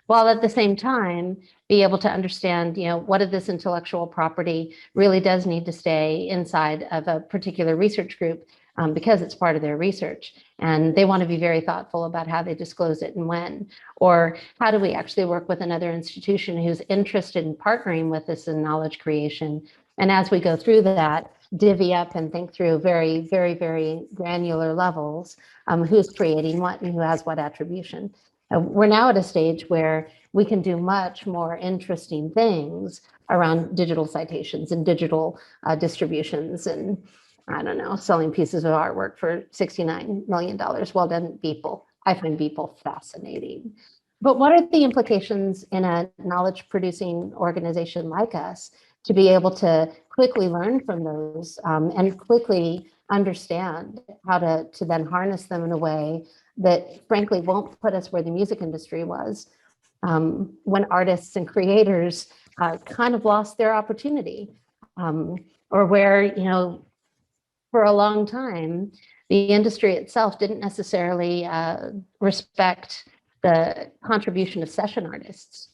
[SPEAKER 2] While at the same time, be able to understand, what of this intellectual property really does need to stay inside of a particular research group because it's part of their research. And they want to be very thoughtful about how they disclose it and when, or how do we actually work with another institution who's interested in partnering with us in knowledge creation. And as we go through that, divvy up and think through very, very, very granular levels, who's creating what and who has what attribution. We're now at a stage where we can do much more interesting things around digital citations and digital distributions and, I don't know, selling pieces of artwork for $69 million. Well done, Beeple. I find Beeple fascinating. But what are the implications in a knowledge producing organization like us to be able to quickly learn from those and quickly understand how to then harness them in a way that frankly won't put us where the music industry was when artists and creators kind of lost their opportunity, or where, for a long time, the industry itself didn't necessarily respect the contribution of session artists.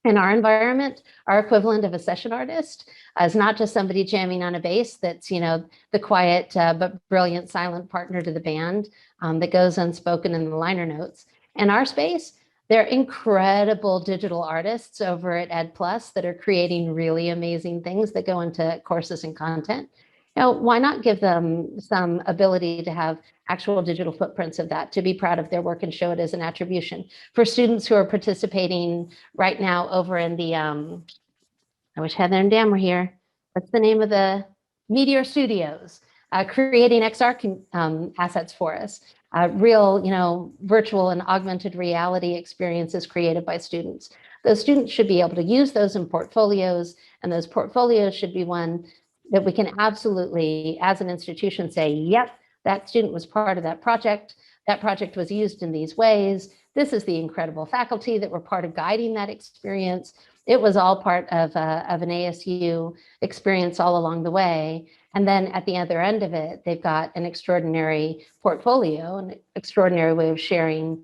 [SPEAKER 2] In our environment, our equivalent of a session artist is not just somebody jamming on a bass that's, the quiet but brilliant silent partner to the band that goes unspoken in the liner notes. In our space, they're incredible digital artists over at Ed Plus that are creating really amazing things that go into courses and content. Why not give them some ability to have actual digital footprints of that, to be proud of their work and show it as an attribution? For students who are participating right now over in the, I wish Heather and Dan were here. What's the name of the Meteor Studios? Creating XR assets for us. Real, virtual and augmented reality experiences created by students. Those students should be able to use those in portfolios, and those portfolios should be one that we can absolutely, as an institution, say, yep, that student was part of that project. That project was used in these ways. This is the incredible faculty that were part of guiding that experience. It was all part of an ASU experience all along the way. And then at the other end of it, they've got an extraordinary portfolio, an extraordinary way of sharing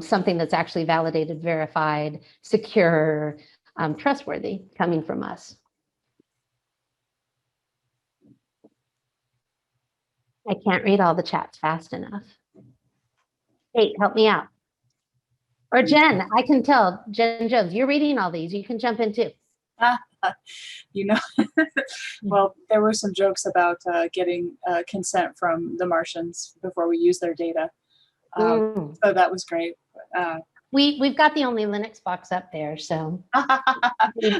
[SPEAKER 2] something that's actually validated, verified, secure, trustworthy coming from us. I can't read all the chats fast enough. Kate, help me out. Or Jen, I can tell. Jen Jones, you're reading all these. You can jump in too.
[SPEAKER 8] Well, there were some jokes about getting consent from the Martians before we use their data. So that was great.
[SPEAKER 2] We've got the only Linux box up there, so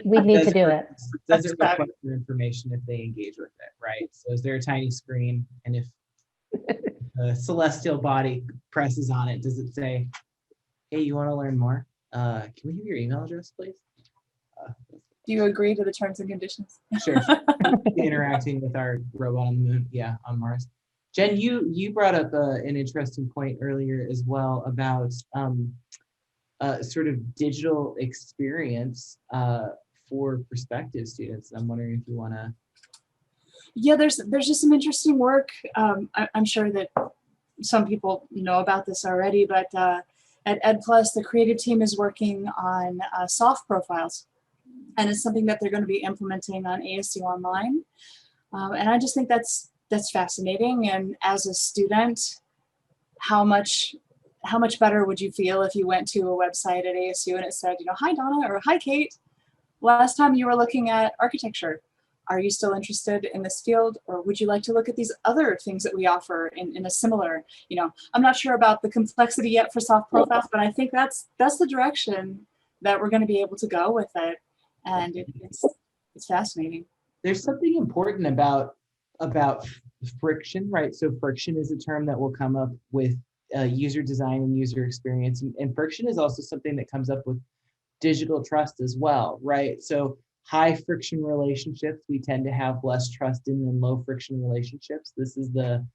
[SPEAKER 2] we need to do it.
[SPEAKER 3] Does it request your information if they engage with it, right? So is there a tiny screen, and if a celestial body presses on it, does it say, hey, you want to learn more? Can we have your email address, please?
[SPEAKER 8] Do you agree to the terms and conditions?
[SPEAKER 3] Sure. Interacting with our robot on the moon, yeah, on Mars. Jen, you brought up an interesting point earlier as well about sort of digital experience for prospective students. I'm wondering if you want to.
[SPEAKER 8] Yeah, there's just some interesting work. I'm sure that some people know about this already, but at Ed Plus, the creative team is working on soft profiles, and it's something that they're going to be implementing on ASU Online. And I just think that's fascinating. And as a student, how much better would you feel if you went to a website at ASU and it said, hi Donna, or hi Kate, last time you were looking at architecture. Are you still interested in this field, or would you like to look at these other things that we offer in a similar, I'm not sure about the complexity yet for soft profiles, but I think that's the direction that we're going to be able to go with it. And it's fascinating.
[SPEAKER 3] There's something important about friction, right? So friction is a term that will come up with user design and user experience. And friction is also something that comes up with digital trust as well, right? So high friction relationships, we tend to have less trust in than low friction relationships. This is the,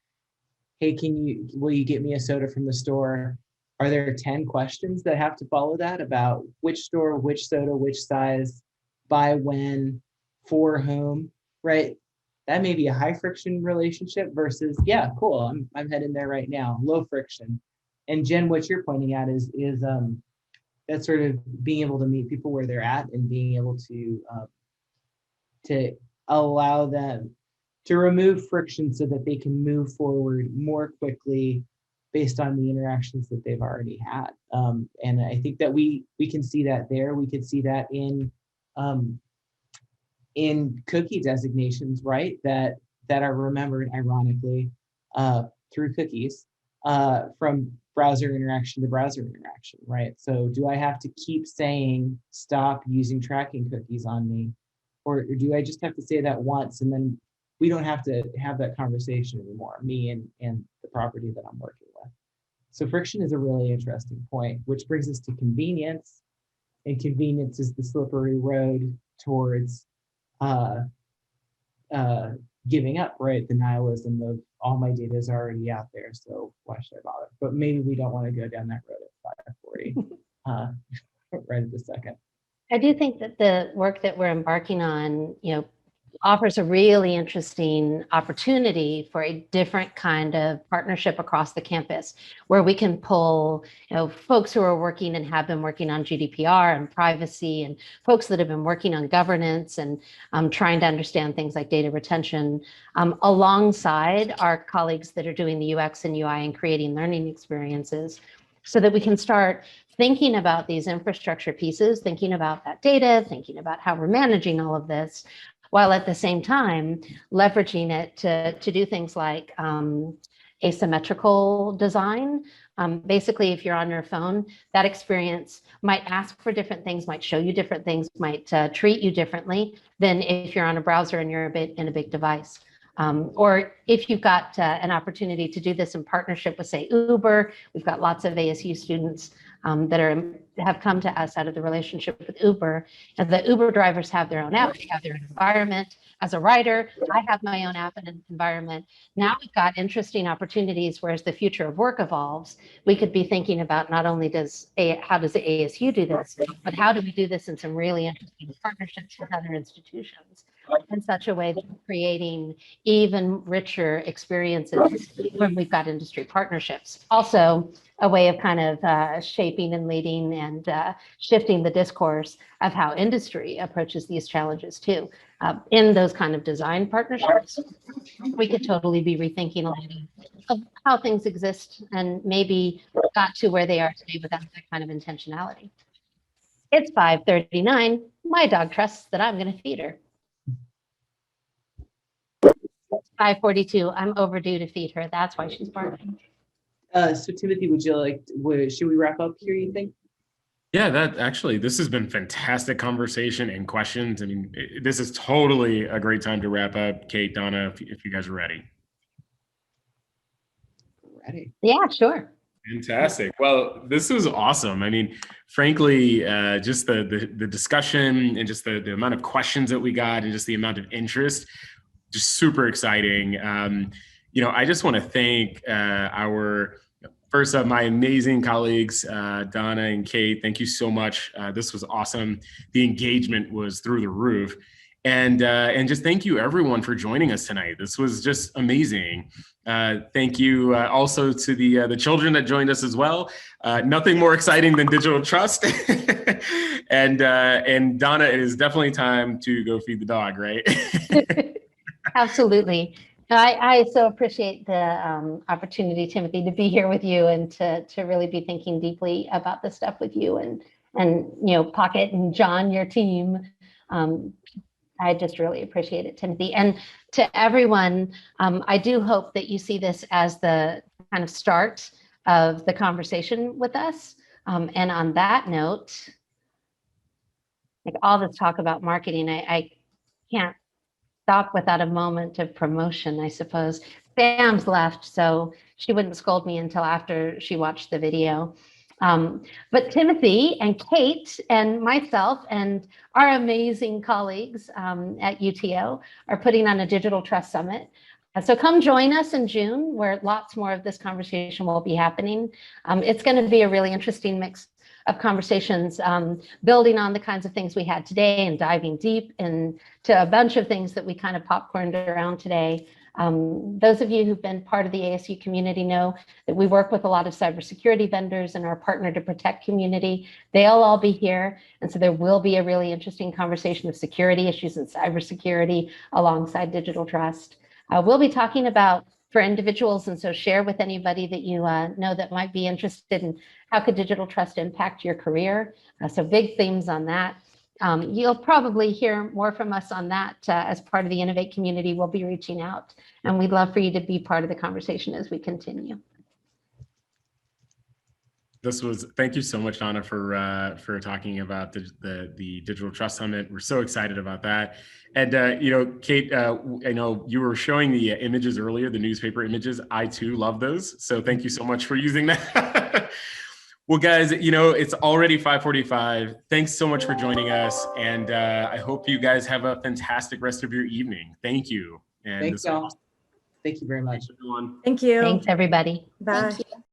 [SPEAKER 3] hey, will you get me a soda from the store? Are there 10 questions that have to follow that about which store, which soda, which size, by when, for whom, right? That may be a high friction relationship versus, yeah, cool, I'm heading there right now, low friction. And Jen, what you're pointing at is that sort of being able to meet people where they're at and being able to allow them to remove friction so that they can move forward more quickly based on the interactions that they've already had. And I think that we can see that there. We could see that in cookie designations, right? That are remembered, ironically, through cookies from browser interaction to browser interaction, right? So do I have to keep saying stop using tracking cookies on me? Or do I just have to say that once and then we don't have to have that conversation anymore, me and the property that I'm working with? So friction is a really interesting point, which brings us to convenience. And convenience is the slippery road towards giving up, right? The nihilism of all my data is already out there, so why should I bother? But maybe we don't want to go down that road at 5:40 right at the second.
[SPEAKER 2] I do think that the work that we're embarking on, offers a really interesting opportunity for a different kind of partnership across the campus, where we can pull, folks who are working and have been working on GDPR and privacy, and folks that have been working on governance and trying to understand things like data retention, alongside our colleagues that are doing the UX and UI and creating learning experiences, so that we can start thinking about these infrastructure pieces, thinking about that data, thinking about how we're managing all of this, while at the same time leveraging it to do things like asymmetrical design. Basically, if you're on your phone, that experience might ask for different things, might show you different things, might treat you differently than if you're on a browser and you're in a big device. Or if you've got an opportunity to do this in partnership with, say, Uber. We've got lots of ASU students that have come to us out of the relationship with Uber. And the Uber drivers have their own app, they have their own environment. As a rider, I have my own app and environment. Now we've got interesting opportunities where, as the future of work evolves, we could be thinking about not only how does the ASU do this, but how do we do this in some really interesting partnerships with other institutions in such a way that we're creating even richer experiences when we've got industry partnerships. Also, a way of kind of shaping and leading and shifting the discourse of how industry approaches these challenges too. In those kind of design partnerships, we could totally be rethinking a lot of how things exist and maybe got to where they are today without that kind of intentionality. It's 5:39. My dog trusts that I'm going to feed her. 5:42. I'm overdue to feed her. That's why she's barking.
[SPEAKER 3] So Timothy, should we wrap up here, you think?
[SPEAKER 1] Yeah, this has been fantastic conversation and questions. I mean, this is totally a great time to wrap up. Kate, Donna, if you guys are ready.
[SPEAKER 3] Ready.
[SPEAKER 2] Yeah, sure.
[SPEAKER 1] Fantastic. Well, this was awesome. I mean, frankly, just the discussion and just the amount of questions that we got and just the amount of interest, just super exciting. I just want to thank first up, my amazing colleagues, Donna and Kate. Thank you so much. This was awesome. The engagement was through the roof. And just thank you everyone for joining us tonight. This was just amazing. Thank you also to the children that joined us as well. Nothing more exciting than digital trust. And Donna, it is definitely time to go feed the dog, right?
[SPEAKER 2] Absolutely. I so appreciate the opportunity, Timothy, to be here with you and to really be thinking deeply about this stuff with you and Pocket and John, your team. I just really appreciate it, Timothy. And to everyone, I do hope that you see this as the kind of start of the conversation with us. And on that note, like all this talk about marketing, I can't stop without a moment of promotion, I suppose. Sam's left, so she wouldn't scold me until after she watched the video. But Timothy and Kate and myself and our amazing colleagues at UTO are putting on a Digital Trust Summit. So come join us in June, where lots more of this conversation will be happening. It's going to be a really interesting mix of conversations, building on the kinds of things we had today and diving deep into a bunch of things that we kind of popcorned around today. Those of you who've been part of the ASU community know that we work with a lot of cybersecurity vendors and our Partner to Protect community. They'll all be here. And so there will be a really interesting conversation of security issues and cybersecurity alongside digital trust. We'll be talking about for individuals, and so share with anybody that you know that might be interested in how could digital trust impact your career. So big themes on that. You'll probably hear more from us on that as part of the Innov8 community. We'll be reaching out, and we'd love for you to be part of the conversation as we continue.
[SPEAKER 1] Thank you so much, Donna, for talking about the Digital Trust Summit. We're so excited about that. And Kate, I know you were showing the images earlier, the newspaper images. I too love those. So thank you so much for using that. Well, guys, it's already 5:45. Thanks so much for joining us. And I hope you guys have a fantastic rest of your evening. Thank you. And
[SPEAKER 3] Thanks, y'all. Thank you very much.
[SPEAKER 1] Thanks, everyone.
[SPEAKER 9] Thank you.
[SPEAKER 2] Thanks, everybody.
[SPEAKER 9] Bye.
[SPEAKER 2] Thank you.